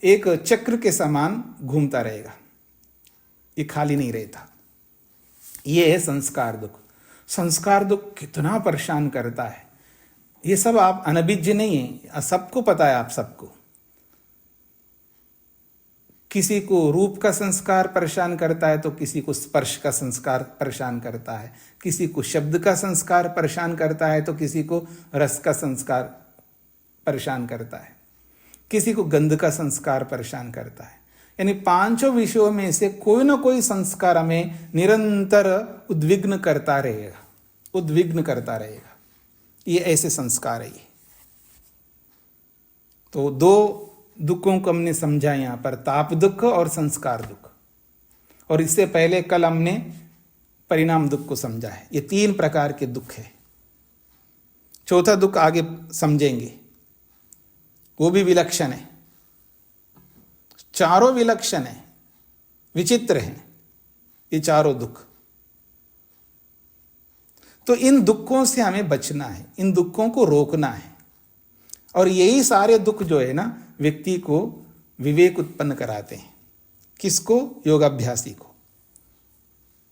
एक चक्र के समान घूमता रहेगा, ये खाली नहीं रहता। ये है संस्कार दुख। संस्कार दुख कितना परेशान करता है, ये सब आप अनभिज्ञ नहीं है, सबको पता है, आप सबको। किसी को रूप का संस्कार परेशान करता है तो किसी को स्पर्श का संस्कार परेशान करता है, किसी को शब्द का संस्कार परेशान करता है तो किसी को रस का संस्कार परेशान करता है, किसी को गंध का संस्कार परेशान करता है। यानी पांचों विषयों में से कोई ना कोई संस्कार हमें निरंतर उद्विग्न करता रहेगा, उद्विग्न करता रहेगा। ये ऐसे संस्कार है। ये तो दो दुखों को हमने समझा यहाँ पर, ताप दुख और संस्कार दुख, और इससे पहले कल हमने परिणाम दुख को समझा है। ये तीन प्रकार के दुख है। चौथा दुख आगे समझेंगे, वो भी विलक्षण है। चारों विलक्षण है, विचित्र है ये चारों दुख। तो इन दुखों से हमें बचना है, इन दुखों को रोकना है। और यही सारे दुख जो है ना, व्यक्ति को विवेक उत्पन्न कराते हैं। किसको? योगाभ्यासी को।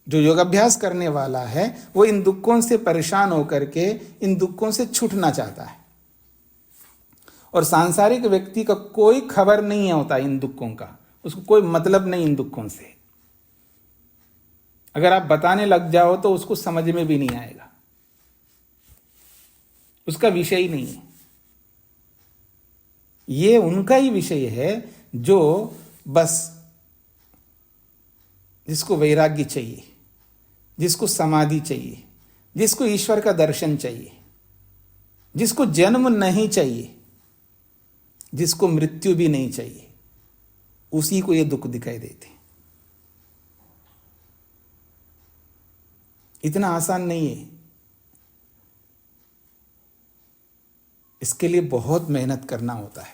जो योगाभ्यास करने वाला है वो इन दुखों से परेशान होकर के इन दुखों से छूटना चाहता है। और सांसारिक व्यक्ति का कोई खबर नहीं होता इन दुखों का, उसको कोई मतलब नहीं इन दुखों से। अगर आप बताने लग जाओ तो उसको समझ में भी नहीं आएगा, उसका विषय ही नहीं है। ये उनका ही विषय है जो बस जिसको वैराग्य चाहिए, जिसको समाधि चाहिए, जिसको ईश्वर का दर्शन चाहिए, जिसको जन्म नहीं चाहिए, जिसको मृत्यु भी नहीं चाहिए, उसी को ये दुख दिखाई देते हैं। इतना आसान नहीं है, इसके लिए बहुत मेहनत करना होता है,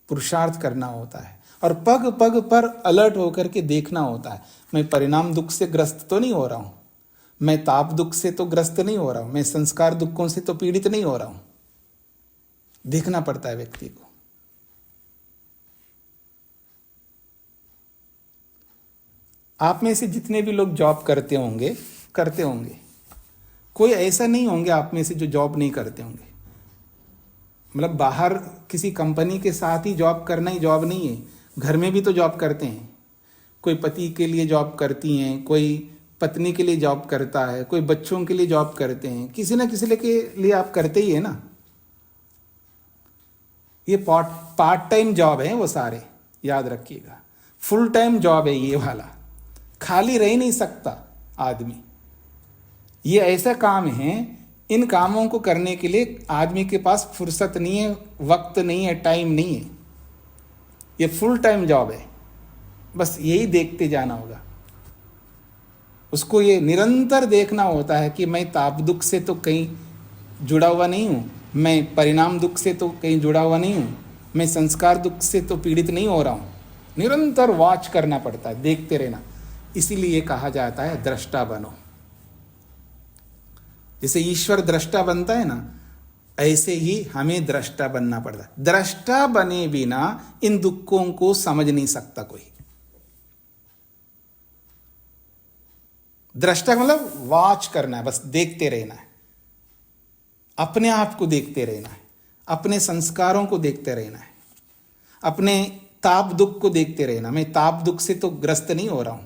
पुरुषार्थ करना होता है, और पग पग पर अलर्ट होकर के देखना होता है। मैं परिणाम दुख से ग्रस्त तो नहीं हो रहा हूं, मैं ताप दुख से तो ग्रस्त नहीं हो रहा हूं, मैं संस्कार दुखों से तो पीड़ित नहीं हो रहा हूं। देखना पड़ता है व्यक्ति को। आप में से जितने भी लोग जॉब करते होंगे, कोई ऐसा नहीं होंगे आप में से जो जॉब नहीं करते होंगे। मतलब बाहर किसी कंपनी के साथ ही जॉब करना ही जॉब नहीं है, घर में भी तो जॉब करते हैं। कोई पति के लिए जॉब करती हैं, कोई पत्नी के लिए जॉब करता है, कोई बच्चों के लिए जॉब करते हैं, किसी ना किसी के लिए आप करते ही है ना। ये पार्ट टाइम जॉब है वो सारे, याद रखिएगा। फुल टाइम जॉब है ये वाला, खाली रह नहीं सकता आदमी। ये ऐसा काम है, इन कामों को करने के लिए आदमी के पास फुर्सत नहीं है, वक्त नहीं है, टाइम नहीं है। ये फुल टाइम जॉब है, बस यही देखते जाना होगा। उसको ये निरंतर देखना होता है कि मैं ताप दुख से तो कहीं जुड़ा हुआ नहीं हूँ, मैं परिणाम दुख से तो कहीं जुड़ा हुआ नहीं हूँ, मैं संस्कार दुख से तो पीड़ित नहीं हो रहा हूँ। निरंतर वॉच करना पड़ता है, देखते रहना। इसीलिए कहा जाता है दृष्टा बनो। जैसे ईश्वर दृष्टा बनता है ना, ऐसे ही हमें दृष्टा बनना पड़ता है। दृष्टा बने बिना इन दुखों को समझ नहीं सकता कोई। दृष्टा मतलब वॉच करना है, बस देखते रहना है, अपने आप को देखते रहना है, अपने संस्कारों को देखते रहना है, अपने ताप दुख को देखते रहना। मैं ताप दुख से तो ग्रस्त नहीं हो रहा हूं,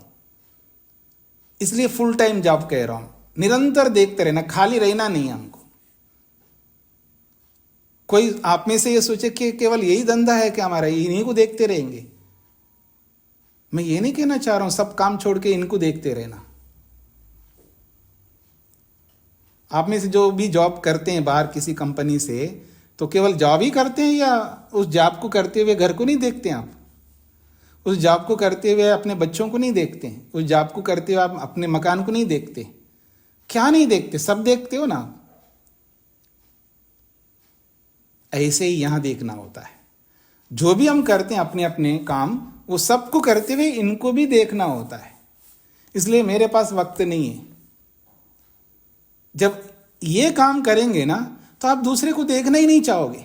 इसलिए फुल टाइम जॉब कह रहा हूं। निरंतर देखते रहना, खाली रहना नहीं है हमको। कोई आप में से ये सोचे कि केवल यही धंधा है कि हमारा, इन्हीं को देखते रहेंगे। मैं ये नहीं कहना चाह रहा हूं सब काम छोड़ के इनको देखते रहना। आप में से जो भी जॉब करते हैं बाहर किसी कंपनी से, तो केवल जॉब ही करते हैं या उस जॉब को करते हुए घर को नहीं देखते आप? उस जॉब को करते हुए अपने बच्चों को नहीं देखते हैं? उस जॉब को करते हुए आप अपने मकान को नहीं देखते? क्या नहीं देखते? सब देखते हो ना। ऐसे ही यहां देखना होता है। जो भी हम करते हैं अपने अपने काम, वो सबको करते हुए इनको भी देखना होता है। इसलिए मेरे पास वक्त नहीं है। जब ये काम करेंगे ना, तो आप दूसरे को देखना ही नहीं चाहोगे।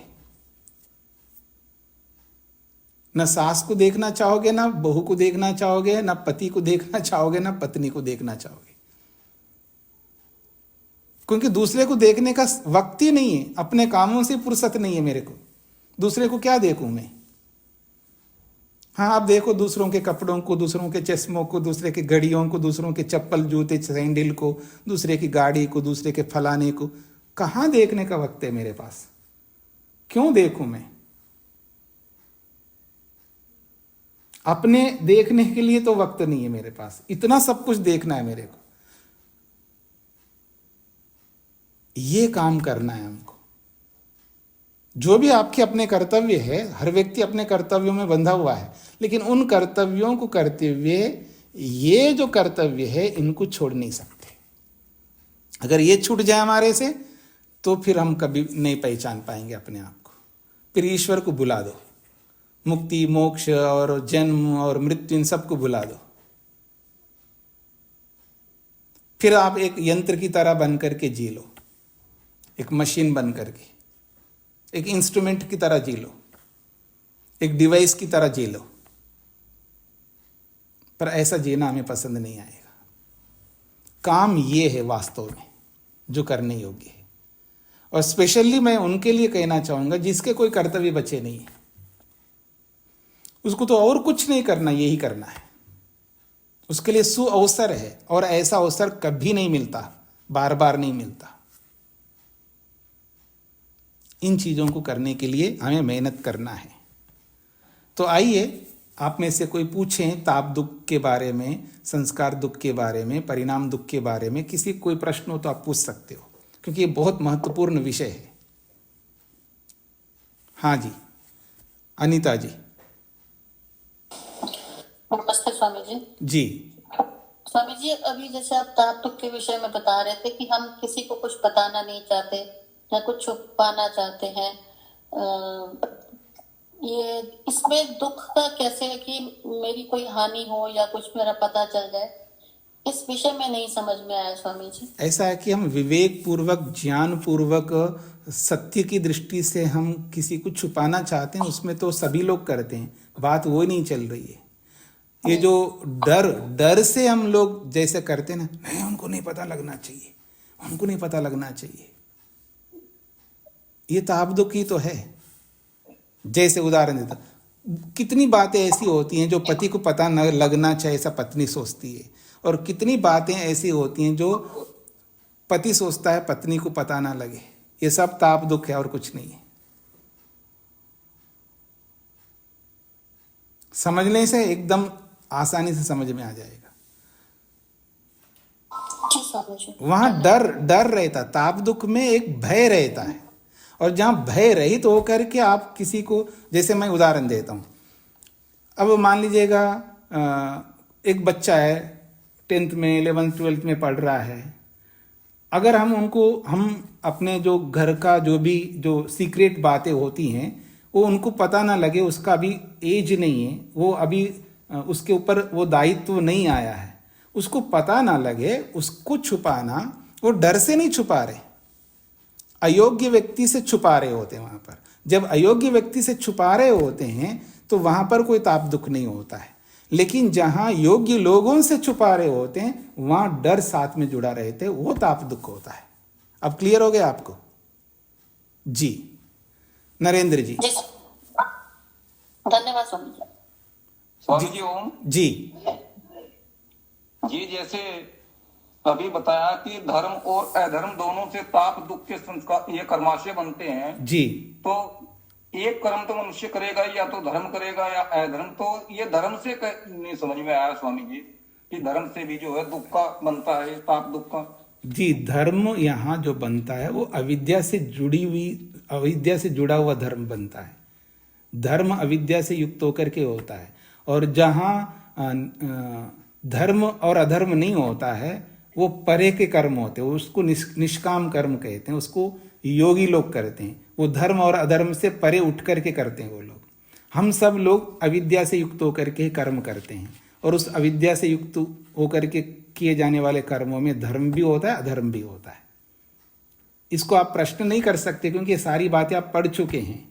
न सास को देखना चाहोगे, ना बहू को देखना चाहोगे, ना पति को देखना चाहोगे, ना पत्नी को देखना चाहोगे, क्योंकि दूसरे को देखने का वक्त ही नहीं है। अपने कामों से फुर्सत नहीं है मेरे को। दूसरे को क्या देखूं मैं? हाँ, आप देखो दूसरों के कपड़ों को, दूसरों के चश्मों को, दूसरे के घड़ियों को, दूसरों के चप्पल जूते सैंडल को, दूसरे की गाड़ी को, दूसरे के फलाने को। कहाँ देखने का वक्त है मेरे पास? क्यों देखूं मैं? अपने देखने के लिए तो वक्त नहीं है मेरे पास। इतना सब कुछ देखना है मेरे को। ये काम करना है हमको। जो भी आपके अपने कर्तव्य है, हर व्यक्ति अपने कर्तव्यों में बंधा हुआ है, लेकिन उन कर्तव्यों को करते हुए ये जो कर्तव्य है इनको छोड़ नहीं सकते। अगर ये छूट जाए हमारे से, तो फिर हम कभी नहीं पहचान पाएंगे अपने आप को। फिर ईश्वर को भुला दो, मुक्ति मोक्ष और जन्म और मृत्यु इन सबको भुला दो। फिर आप एक यंत्र की तरह बन करके जी लो, एक मशीन बन करके, एक इंस्ट्रूमेंट की तरह जी लो, एक डिवाइस की तरह जी लो। पर ऐसा जीना हमें पसंद नहीं आएगा। काम ये है वास्तव में जो करने योग्य है। और स्पेशली मैं उनके लिए कहना चाहूंगा जिसके कोई कर्तव्य बचे नहीं है, उसको तो और कुछ नहीं करना, यही करना है। उसके लिए सुअवसर है, और ऐसा अवसर कभी नहीं मिलता, बार बार नहीं मिलता। इन चीजों को करने के लिए हमें मेहनत करना है। तो आइए, आप में से कोई पूछें ताप दुख के बारे में, संस्कार दुख के बारे में, परिणाम दुख के बारे में, किसी कोई प्रश्न हो तो आप पूछ सकते हो, क्योंकि ये बहुत महत्वपूर्ण विषय है। हाँ जी, अनीता जी। नमस्ते स्वामी जी। जी स्वामी जी, अभी जैसे आप ताप दुख के विषय में बता रहे थे कि हम किसी को कुछ बताना नहीं चाहते या कुछ छुपाना चाहते हैं। ये इसमें दुख का कैसे है कि मेरी कोई हानि हो या कुछ मेरा पता चल जाए, इस विषय में नहीं समझ में आया स्वामी जी। ऐसा है कि हम विवेक पूर्वक, ज्ञान पूर्वक, सत्य की दृष्टि से हम किसी को छुपाना चाहते हैं, उसमें तो सभी लोग करते हैं। बात वो नहीं चल रही है। ये जो डर से हम लोग जैसे करते ना, नहीं उनको नहीं पता लगना चाहिए, उनको नहीं पता लगना चाहिए, ये ताप दुख ही तो है। जैसे उदाहरण देता, कितनी बातें ऐसी होती हैं जो पति को पता न लगना चाहिए ऐसा पत्नी सोचती है, और कितनी बातें ऐसी होती हैं जो पति सोचता है पत्नी को पता ना लगे। ये सब ताप दुख है और कुछ नहीं है। समझने से एकदम आसानी से समझ में आ जाएगा। वहां डर रहता, ताप दुख में एक भय रहता है, और जहां भय रहित होकर के आप किसी को, जैसे मैं उदाहरण देता हूं, अब मान लीजिएगा एक बच्चा है 10th में 11th 12th में पढ़ रहा है। अगर हम अपने जो घर का जो सीक्रेट बातें होती हैं वो उनको पता ना लगे, उसका अभी एज नहीं है, वो अभी उसके ऊपर वो दायित्व नहीं आया है, उसको पता ना लगे, उसको छुपाना, वो डर से नहीं छुपा रहे, अयोग्य व्यक्ति से छुपा रहे होते हैं। वहां पर जब अयोग्य व्यक्ति से छुपा रहे होते हैं तो वहां पर कोई ताप दुख नहीं होता है। लेकिन जहां योग्य लोगों से छुपा रहे होते हैं वहां डर साथ में जुड़ा रहते, वो ताप दुख होता है। अब क्लियर हो गया आपको? जी नरेंद्र जी। जी धन्यवाद स्वामी जी। स्वामी जी ओम जी जी। जैसे अभी बताया कि धर्म और अधर्म दोनों से पाप दुख के संस्कार ये कर्माशय बनते हैं जी। तो एक कर्म तो मनुष्य करेगा, या तो धर्म करेगा या अधर्म। तो ये धर्म से नहीं समझ में आया स्वामी जी कि धर्म से भी जो है दुख का बनता है, पाप दुख का। जी धर्म यहाँ जो बनता है वो अविद्या से जुड़ा हुआ धर्म बनता है। धर्म अविद्या से युक्त होकर के होता है, और जहाँ धर्म और अधर्म नहीं होता है वो परे के कर्म होते हैं, उसको निष्काम कर्म कहते हैं, उसको योगी लोग करते हैं। वो धर्म और अधर्म से परे उठ करके करते हैं वो लोग। हम सब लोग अविद्या से युक्त होकर के कर्म करते हैं, और उस अविद्या से युक्त होकर के किए जाने वाले कर्मों में धर्म भी होता है, अधर्म भी होता है। इसको आप प्रश्न नहीं कर सकते, क्योंकि ये सारी बातें आप पढ़ चुके हैं।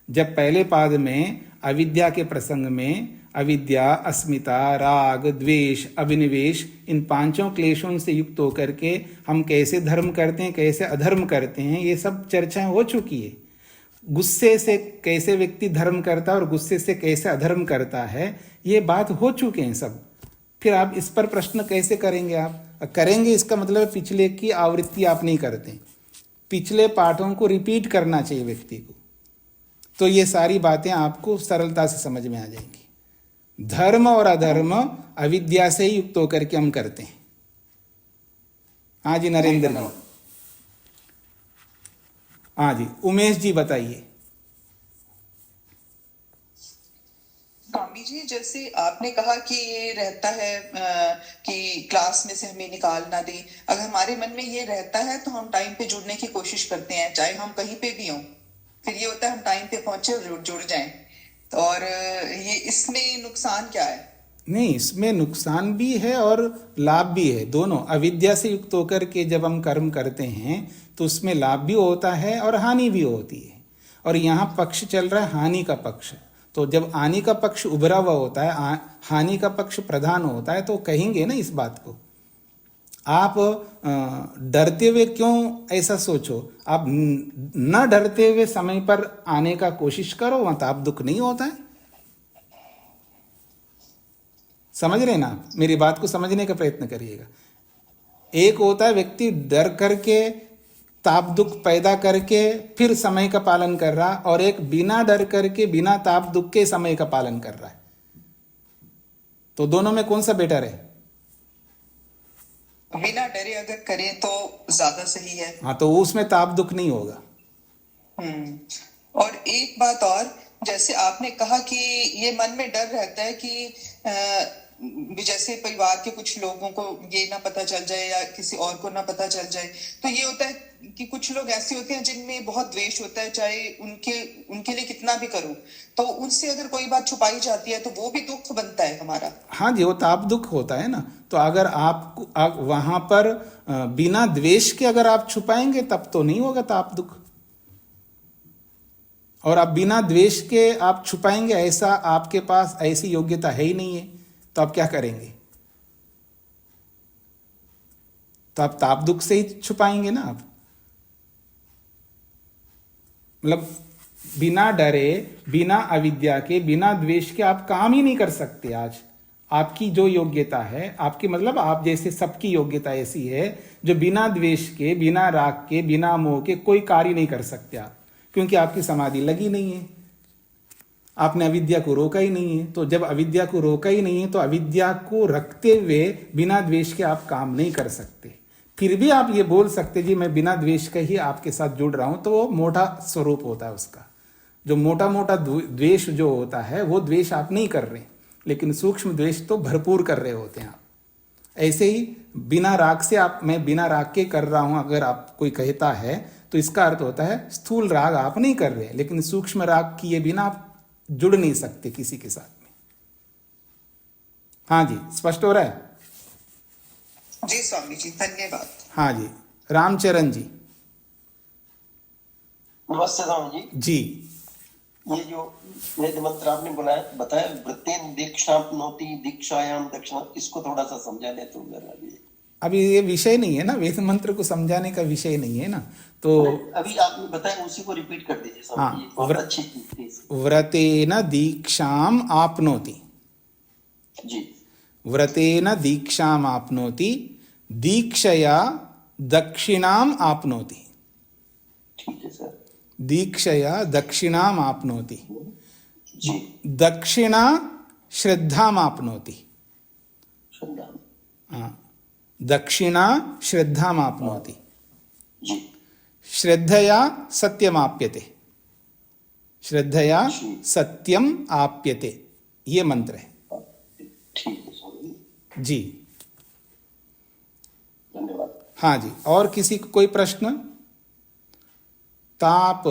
जब पहले पाद में अविद्या के प्रसंग में अविद्या, अस्मिता, राग, द्वेष, अभिनिवेश, इन पांचों क्लेशों से युक्त होकर के हम कैसे धर्म करते हैं, कैसे अधर्म करते हैं, ये सब चर्चा हो चुकी है। गुस्से से कैसे व्यक्ति धर्म करता है और गुस्से से कैसे अधर्म करता है, ये बात हो चुके हैं सब। फिर आप इस पर प्रश्न कैसे करेंगे? आप करेंगे इसका मतलब पिछले की आवृत्ति आप नहीं करते, पिछले पाठों को रिपीट करना चाहिए व्यक्ति को, तो ये सारी बातें आपको सरलता से समझ में आ जाएंगी। धर्म और अधर्म अविद्या से ही युक्त होकर के हम करते हैं। हाँ जी नरेंद्र जी। हाँ जी उमेश जी बताइए। स्वामी जी, जैसे आपने कहा कि ये रहता है कि क्लास में से हमें निकाल ना दे, अगर हमारे मन में ये रहता है तो हम टाइम पे जुड़ने की कोशिश करते हैं, चाहे हम कहीं पे भी हों। फिर ये होता है हम टाइम पे पहुंचे और जुड़ जाएं। और ये इसमें नुकसान क्या है? नहीं, इसमें नुकसान भी है और लाभ भी है, दोनों। अविद्या से युक्त होकर के जब हम कर्म करते हैं तो उसमें लाभ भी होता है और हानि भी होती है। और यहाँ पक्ष चल रहा है हानि का पक्ष, तो जब हानि का पक्ष उभरा हुआ होता है, हानि का पक्ष प्रधान होता है, तो कहेंगे ना इस बात को। आप डरते हुए क्यों ऐसा सोचो, आप न डरते हुए समय पर आने का कोशिश करो, वहां ताप दुख नहीं होता है। समझ रहे ना आप? मेरी बात को समझने का प्रयत्न करिएगा। एक होता है व्यक्ति डर करके ताप दुख पैदा करके फिर समय का पालन कर रहा, और एक बिना डर करके बिना ताप दुख के समय का पालन कर रहा है। तो दोनों में कौन सा बेटर है? बिना डरे अगर करें तो ज्यादा सही है। हाँ, तो उसमें ताप दुख नहीं होगा। और एक बात और, जैसे आपने कहा कि ये मन में डर रहता है कि जैसे परिवार के कुछ लोगों को ये ना पता चल जाए या किसी और को ना पता चल जाए, तो ये होता है कि कुछ लोग ऐसे होते हैं जिनमें बहुत द्वेष होता है, चाहे उनके लिए कितना भी करूं, तो उनसे अगर कोई बात छुपाई जाती है तो वो भी दुख बनता है हमारा। हाँ जी, वो ताप दुख होता है ना। तो अगर आप वहां पर बिना द्वेष के अगर आप छुपाएंगे तब तो नहीं होगा ताप दुख, और आप बिना द्वेष के आप छुपाएंगे, ऐसा आपके पास ऐसी योग्यता है ही नहीं है, तो आप क्या करेंगे? तो आप ताप दुख से ही छुपाएंगे ना। आप मतलब बिना डरे, बिना अविद्या के, बिना द्वेष के आप काम ही नहीं कर सकते। आज आपकी जो योग्यता है, आपकी मतलब आप जैसे सबकी योग्यता ऐसी है जो बिना द्वेष के, बिना राग के, बिना मोह के कोई कार्य नहीं कर सकते आप, क्योंकि आपकी समाधि लगी नहीं है, आपने अविद्या को रोका ही नहीं है। तो जब अविद्या को रोका ही नहीं है तो अविद्या को रखते हुए बिना द्वेष के आप काम नहीं कर सकते। फिर भी आप ये बोल सकते जी मैं बिना द्वेष के ही आपके साथ जुड़ रहा हूं, तो वो मोटा स्वरूप होता है उसका। जो मोटा मोटा द्वेष जो होता है वो द्वेष आप नहीं कर रहे, लेकिन सूक्ष्म द्वेष तो भरपूर कर रहे होते हैं आप। ऐसे ही बिना राग से आप, मैं बिना राग के कर रहा हूं अगर आप कोई कहता है तो इसका अर्थ होता है स्थूल राग आप नहीं कर रहे, लेकिन सूक्ष्म राग किए बिना आप जुड़ नहीं सकते किसी के साथ में। हाँ जी, स्पष्ट हो रहा है? जी स्वामी जी, धन्यवाद। हाँ जी, रामचरण जी। नमस्ते स्वामी जी। जी ये जो वेद मंत्र आपने बताया वृत्तेन दीक्षाप्नोति दीक्षायाम दक्षिणा, इसको थोड़ा सा समझा दे तो मेरा भी। अभी ये विषय नहीं है ना, वेद मंत्र को समझाने का विषय नहीं है ना, तो अभी आपने बताया उसी को रिपीट कर दीजिए स्वामी हाँ, जी, बहुत अच्छी चीज थी। व्रतेन दीक्षाम आपनोति, जी व्रतेन दीक्षाम आपनोति, दीक्षया दक्षिणाम आपनोति, ठीक है सर। दीक्षया दक्षिणाम आपनोति, जी दक्षिणा श्रद्धाम आपनोति, श्रद्धा। हाँ, दक्षिणा श्रद्धाम आपनोति, जी श्रद्धया सत्यम आप्यते, श्रद्धया जी। सत्यम आप्यते, ये मंत्र है। ठीक है स्वामी, जी धन्यवाद। हाँ जी, और किसी को कोई प्रश्न? ताप,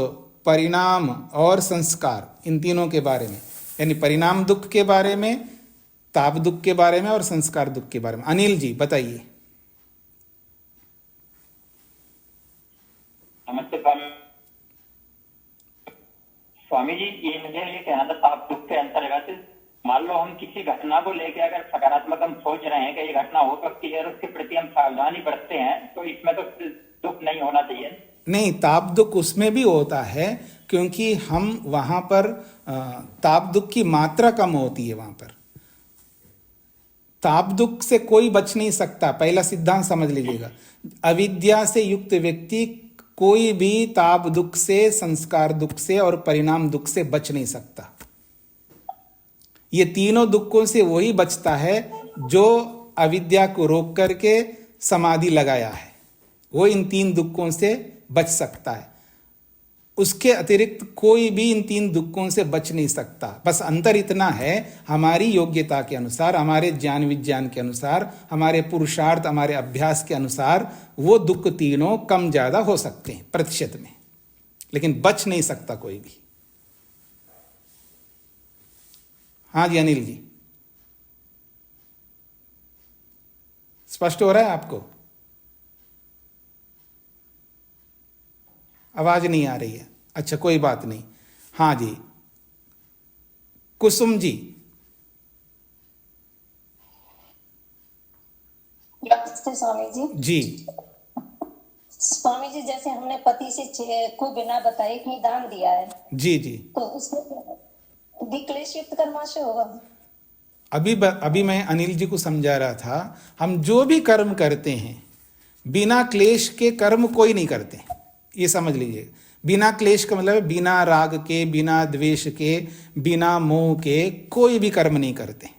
परिणाम और संस्कार, इन तीनों के बारे में, यानी परिणाम दुख के बारे में, ताप दुख के बारे में और संस्कार दुख के बारे में। अनिल जी बताइए। नमस्ते स्वामी जी, ये मुझे ये कहना था, ताप दुख के अंतर्गत मान लो हम किसी घटना को लेकर अगर सकारात्मक हम सोच रहे हैं कि ये घटना हो सकती है और उसके प्रति हम सावधानी बरतते हैं, तो इसमें तो दुख नहीं होना चाहिए। नहीं, ताप दुख उसमें भी होता है, क्योंकि हम वहां पर ताप दुख की मात्रा कम होती है। वहां पर ताप दुख से कोई बच नहीं सकता, पहला सिद्धांत समझ लीजिएगा। अविद्या से युक्त व्यक्ति कोई भी ताप दुख से, संस्कार दुख से और परिणाम दुख से बच नहीं सकता। ये तीनों दुखों से वही बचता है जो अविद्या को रोक करके समाधि लगाया है, वो इन तीन दुखों से बच सकता है। उसके अतिरिक्त कोई भी इन तीन दुखों से बच नहीं सकता। बस अंतर इतना है, हमारी योग्यता के अनुसार, हमारे ज्ञान विज्ञान के अनुसार, हमारे पुरुषार्थ, हमारे अभ्यास के अनुसार वो दुख तीनों कम ज्यादा हो सकते हैं प्रतिशत में, लेकिन बच नहीं सकता कोई भी। हाँ जी अनिल जी, स्पष्ट हो रहा है आपको? आवाज नहीं आ रही है? अच्छा कोई बात नहीं। हाँ जी कुसुम जी। नमस्ते स्वामी जी। जी स्वामी जी, जैसे हमने पति से को बिना बताए कहीं दान दिया है, जी जी, तो उसमें विक्लेश युक्त कर्म से होगा? अभी मैं अनिल जी को समझा रहा था, हम जो भी कर्म करते हैं बिना क्लेश के कर्म कोई नहीं करते, ये समझ लीजिए। बिना क्लेश का मतलब बिना राग के, बिना द्वेष के, बिना मोह के कोई भी कर्म नहीं करते।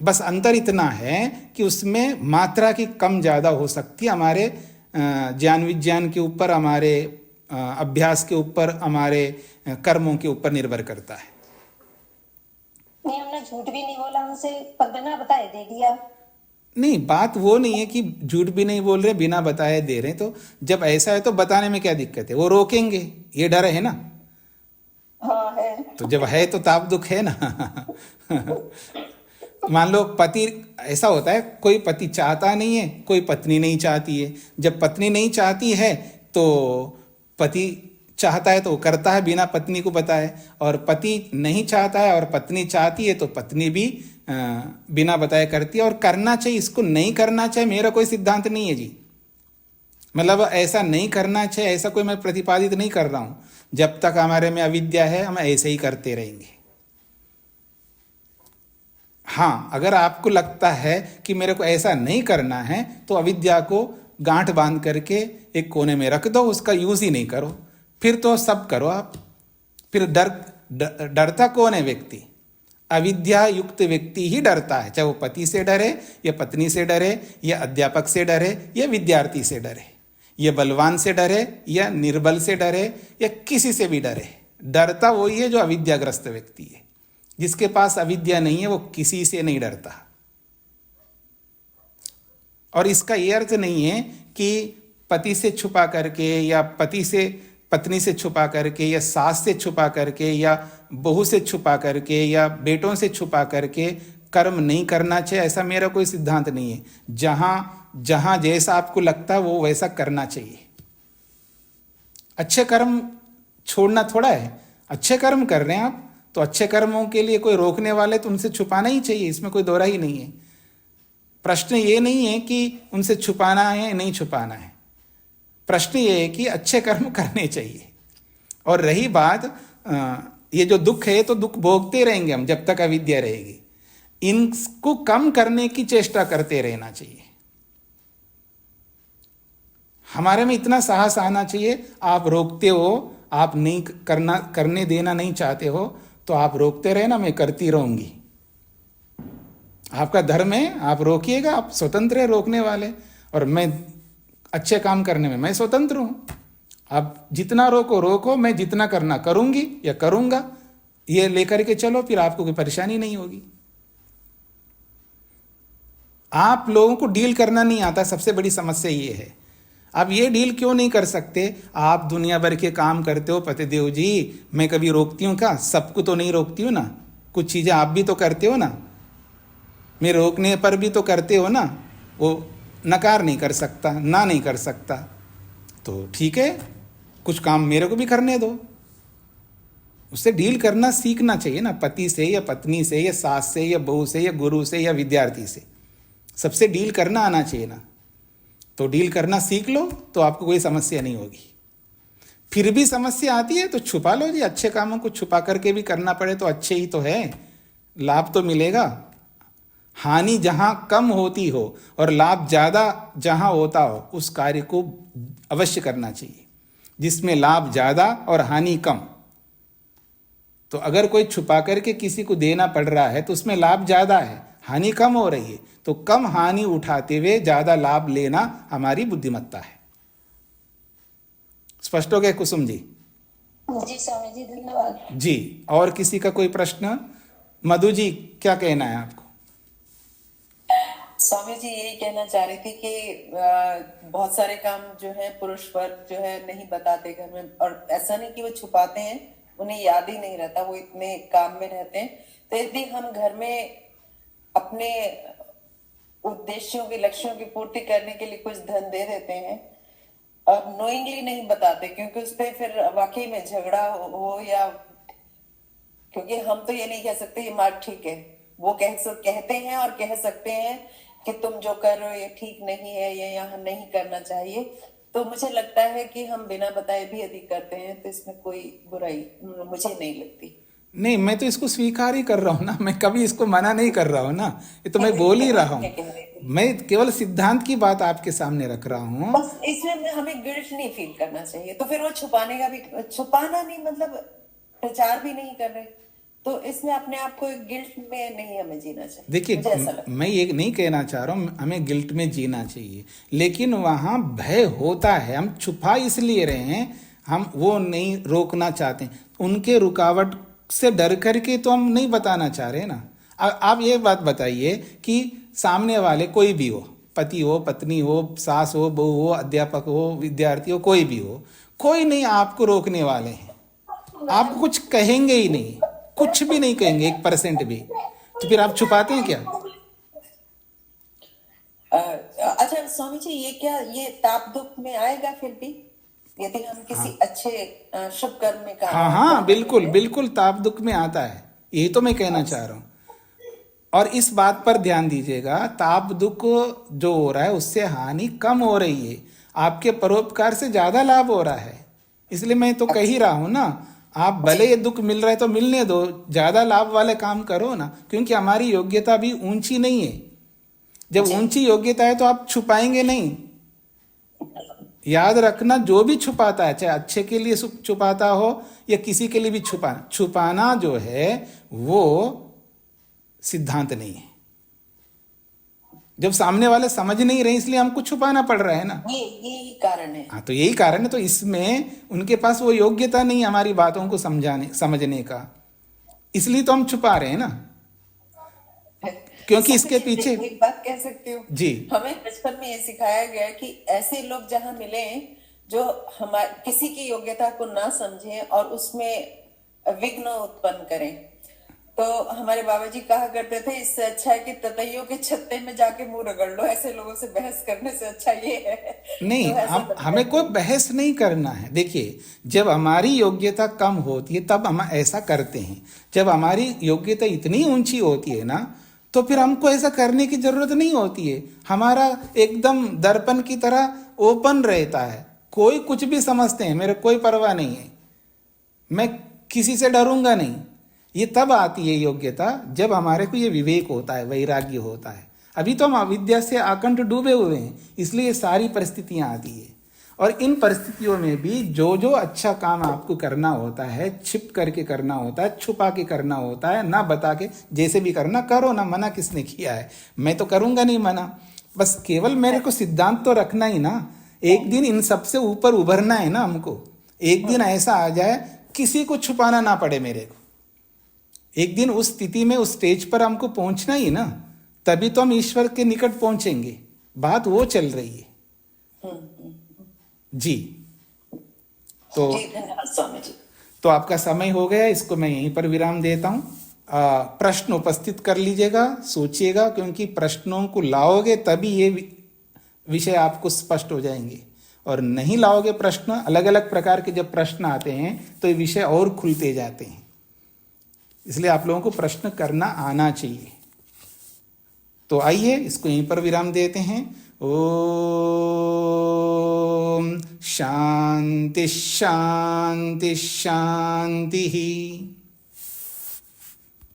बस अंतर इतना है कि उसमें मात्रा की कम ज्यादा हो सकती है, हमारे ज्ञान विज्ञान के ऊपर, हमारे अभ्यास के ऊपर, हमारे कर्मों के ऊपर निर्भर करता है। नहीं, हमने झूठ भी नहीं बोला, उनसे पर बिना बताए दे दिया। नहीं, बात वो नहीं है कि झूठ भी नहीं बोल रहे, बिना बताए दे रहे। तो जब ऐसा है तो बताने में क्या दिक्कत है? वो रोकेंगे, ये डर है ना। हाँ है। तो जब है तो ताप दुख है ना। मान लो पति, ऐसा होता है, कोई पति चाहता नहीं है, कोई पत्नी नहीं चाहती है। जब पत्नी नहीं चाहती है तो पति चाहता है तो वो करता है बिना पत्नी को बताए, और पति नहीं चाहता है और पत्नी चाहती है तो पत्नी भी बिना बताए करती है। और करना चाहिए, इसको नहीं करना चाहिए मेरा कोई सिद्धांत नहीं है जी। मतलब ऐसा नहीं करना चाहिए, ऐसा कोई मैं प्रतिपादित नहीं कर रहा हूं। जब तक हमारे में अविद्या है हम ऐसे ही करते रहेंगे। हाँ, अगर आपको लगता है कि मेरे को ऐसा नहीं करना है तो अविद्या को गांठ बांध करके एक कोने में रख दो, उसका यूज ही नहीं करो, फिर तो सब करो आप। फिर डरता कौन है व्यक्ति? अविद्या युक्त व्यक्ति ही डरता है, चाहे वो पति से डरे या पत्नी से डरे या अध्यापक से डरे या विद्यार्थी से डरे, या बलवान से डरे या निर्बल से डरे या किसी से भी डरे। डरता वही है जो अविद्याग्रस्त व्यक्ति है। जिसके पास अविद्या नहीं है वो किसी से नहीं डरता। और इसका ये अर्थ नहीं है कि पति से छुपा करके या पत्नी से छुपा करके या सास से छुपा करके या बहू से छुपा करके या बेटों से छुपा करके कर्म नहीं करना चाहिए, ऐसा मेरा कोई सिद्धांत नहीं है। जहां जैसा आपको लगता है वो वैसा करना चाहिए। अच्छे कर्म छोड़ना थोड़ा है, अच्छे कर्म कर रहे हैं आप, तो अच्छे कर्मों के लिए कोई रोकने वाले तो उनसे छुपाना ही चाहिए, इसमें कोई दोहरा ही नहीं है। प्रश्न ये नहीं है कि उनसे छुपाना है या नहीं छुपाना है, प्रश्न ये है कि अच्छे कर्म करने चाहिए। और रही बात ये जो दुख है, तो दुख भोगते रहेंगे हम जब तक अविद्या रहेगी, इनको कम करने की चेष्टा करते रहना चाहिए। हमारे में इतना साहस आना चाहिए, आप रोकते हो, आप नहीं करने देना नहीं चाहते हो, तो आप रोकते रहे ना, मैं करती रहूंगी। आपका धर्म है, आप रोकिएगा, आप स्वतंत्र है रोकने वाले, और मैं अच्छे काम करने में मैं स्वतंत्र हूं। आप जितना रोको, मैं जितना करना करूंगी या करूंगा, ये लेकर के चलो, फिर आपको कोई परेशानी नहीं होगी। आप लोगों को डील करना नहीं आता, सबसे बड़ी समस्या ये है। आप ये डील क्यों नहीं कर सकते? आप दुनिया भर के काम करते हो पतिदेव जी, मैं कभी रोकती हूँ क्या? सबको तो नहीं रोकती हूँ ना, कुछ चीजें आप भी तो करते हो ना, मैं रोकने पर भी तो करते हो ना। वो नकार नहीं कर सकता, ना नहीं कर सकता, तो ठीक है, कुछ काम मेरे को भी करने दो। उससे डील करना सीखना चाहिए ना, पति से या पत्नी से या सास से या बहू से या गुरु से या विद्यार्थी से, सबसे डील करना आना चाहिए ना। तो डील करना सीख लो तो आपको कोई समस्या नहीं होगी। फिर भी समस्या आती है तो छुपा लो जी, अच्छे कामों को छुपा करके भी करना पड़े तो अच्छे ही तो है, लाभ तो मिलेगा। हानि जहां कम होती हो और लाभ ज्यादा जहां होता हो, उस कार्य को अवश्य करना चाहिए जिसमें लाभ ज्यादा और हानि कम। तो अगर कोई छुपा करके किसी को देना पड़ रहा है तो उसमें लाभ ज्यादा है, हानि कम हो रही है, तो कम हानि उठाते हुए ज्यादा लाभ लेना हमारी बुद्धिमत्ता है। स्पष्ट हो गया कुसुम जी? जी स्वामी जी, धन्यवाद जी। और किसी का कोई प्रश्न? मधु जी, क्या कहना है आपको? स्वामी जी यही कहना चाह रही थी कि बहुत सारे काम जो है पुरुष वर्ग जो है नहीं बताते घर में, और ऐसा नहीं कि वो छुपाते हैं, उन्हें याद ही नहीं रहता, वो इतने काम में रहते हैं। तो यदि हम घर में अपने उद्देश्यों की, लक्ष्यों की पूर्ति करने के लिए कुछ धन दे देते हैं और नोइंगली नहीं बताते, क्योंकि उस पर फिर वाकई में झगड़ा हो या, क्योंकि हम तो ये नहीं कह सकते ये मार्ग ठीक है, वो कहते हैं और कह सकते हैं कि तुम जो कर रहे हो ये ठीक नहीं है, ये यहाँ नहीं करना चाहिए। तो मुझे लगता है कि हम बिना बताए भी यदि करते हैं तो इसमें कोई बुराई मुझे नहीं लगती। नहीं, मैं तो इसको स्वीकार ही कर रहा हूँ ना, मैं कभी इसको मना नहीं कर रहा हूँ ना, ये तो मैं बोल ही रहा हूँ। मैं केवल सिद्धांत की बात आपके सामने रख रहा हूँ। बस इसमें हमें गिल्ट नहीं फील करना चाहिए, तो फिर वो छुपाने का भी, छुपाना नहीं मतलब प्रचार भी नहीं कर रहे, तो इसमें अपने आप को गिल्ट में नहीं हमें जीना चाहिए। देखिए, मैं ये नहीं कहना चाह रहा हूँ हमें गिल्ट में जीना चाहिए, लेकिन वहाँ भय होता है, हम छुपा इसलिए रहे हैं, हम वो नहीं रोकना चाहते, उनके रुकावट से डर करके तो हम नहीं बताना चाह रहे ना। आप ये बात बताइए कि सामने वाले कोई भी हो, पति हो, पत्नी हो, सास हो, बहू हो, अध्यापक हो, विद्यार्थी हो, कोई भी हो, कोई नहीं आपको रोकने वाले हैं, आपको कुछ कहेंगे ही नहीं, कुछ भी नहीं कहेंगे 1% भी, तो फिर आप छुपाते हैं क्या? अच्छा स्वामी जी, ये क्या ये ताप दुख में आएगा फिर भी, यदि हम किसी अच्छे शुभ कर्म में काम? हाँ, बिल्कुल बिल्कुल ताप दुख में आता है, यही तो मैं कहना चाह रहा हूँ। और इस बात पर ध्यान दीजिएगा, ताप दुख जो हो रहा है उससे हानि कम हो रही है, आपके परोपकार से ज्यादा लाभ हो रहा है। इसलिए मैं तो कह ही रहा हूं ना, आप भले ये दुख मिल रहा है तो मिलने दो, ज्यादा लाभ वाले काम करो ना, क्योंकि हमारी योग्यता भी ऊंची नहीं है। जब ऊंची योग्यता है तो आप छुपाएंगे नहीं। याद रखना, जो भी छुपाता है, चाहे अच्छे के लिए छुपाता हो या किसी के लिए भी छुपाना जो है वो सिद्धांत नहीं है। जब सामने वाले समझ नहीं रहे इसलिए हमको छुपाना पड़ रहा है ना, यही कारण है। हाँ, तो यही कारण है। तो इसमें उनके पास वो योग्यता नहीं हमारी बातों को समझने का, इसलिए तो हम छुपा रहे हैं ना, क्योंकि इसके पीछे एक बात कह सकती हूँ जी, हमें बचपन में ये सिखाया गया कि ऐसे लोग जहाँ मिले जो हमारे किसी की योग्यता को ना समझें और उसमें विघ्न उत्पन्न करें, तो हमारे बाबा जी कहा करते थे इससे अच्छा है कि ततैयों के छत्ते में जाके मुंह रगड़ लो, ऐसे लोगों से बहस करने से अच्छा ये है। नहीं, तो ऐसा हम लगता हमें है। कोई बहस नहीं करना है। देखिए, जब हमारी योग्यता कम होती है तब हम ऐसा करते हैं। जब हमारी योग्यता इतनी ऊंची होती है ना, तो फिर हमको ऐसा करने की जरूरत नहीं होती है। हमारा एकदम दर्पण की तरह ओपन रहता है, कोई कुछ भी समझते हैं, मेरे कोई परवाह नहीं है, मैं किसी से डरूंगा नहीं। ये तब आती है योग्यता जब हमारे को ये विवेक होता है, वैराग्य होता है। अभी तो हम अविद्या से आकंठ डूबे हुए हैं, इसलिए ये सारी परिस्थितियां आती है। और इन परिस्थितियों में भी जो जो अच्छा काम आपको करना होता है, छिप करके करना होता है, छुपा के करना होता है, ना बता के, जैसे भी करना करो ना। मना किसने किया है? मैं तो करूंगा नहीं मना, बस केवल मेरे को सिद्धांत तो रखना ही ना। एक दिन इन सबसे ऊपर उभरना है ना हमको। एक दिन ऐसा आ जाए किसी को छुपाना ना पड़े मेरे को। एक दिन उस स्थिति में, उस स्टेज पर हमको पहुंचना ही ना, तभी तो हम ईश्वर के निकट पहुंचेंगे। बात वो चल रही है जी। तो जी धन्यवाद स्वामी जी। तो आपका समय हो गया, इसको मैं यहीं पर विराम देता हूं। प्रश्न उपस्थित कर लीजिएगा, सोचिएगा, क्योंकि प्रश्नों को लाओगे तभी ये विषय आपको स्पष्ट हो जाएंगे। और नहीं लाओगे प्रश्न, अलग अलग प्रकार के जब प्रश्न आते हैं तो ये विषय और खुलते जाते हैं। इसलिए आप लोगों को प्रश्न करना आना चाहिए। तो आइए इसको यहीं पर विराम देते हैं। ओम शांति शांति शांति।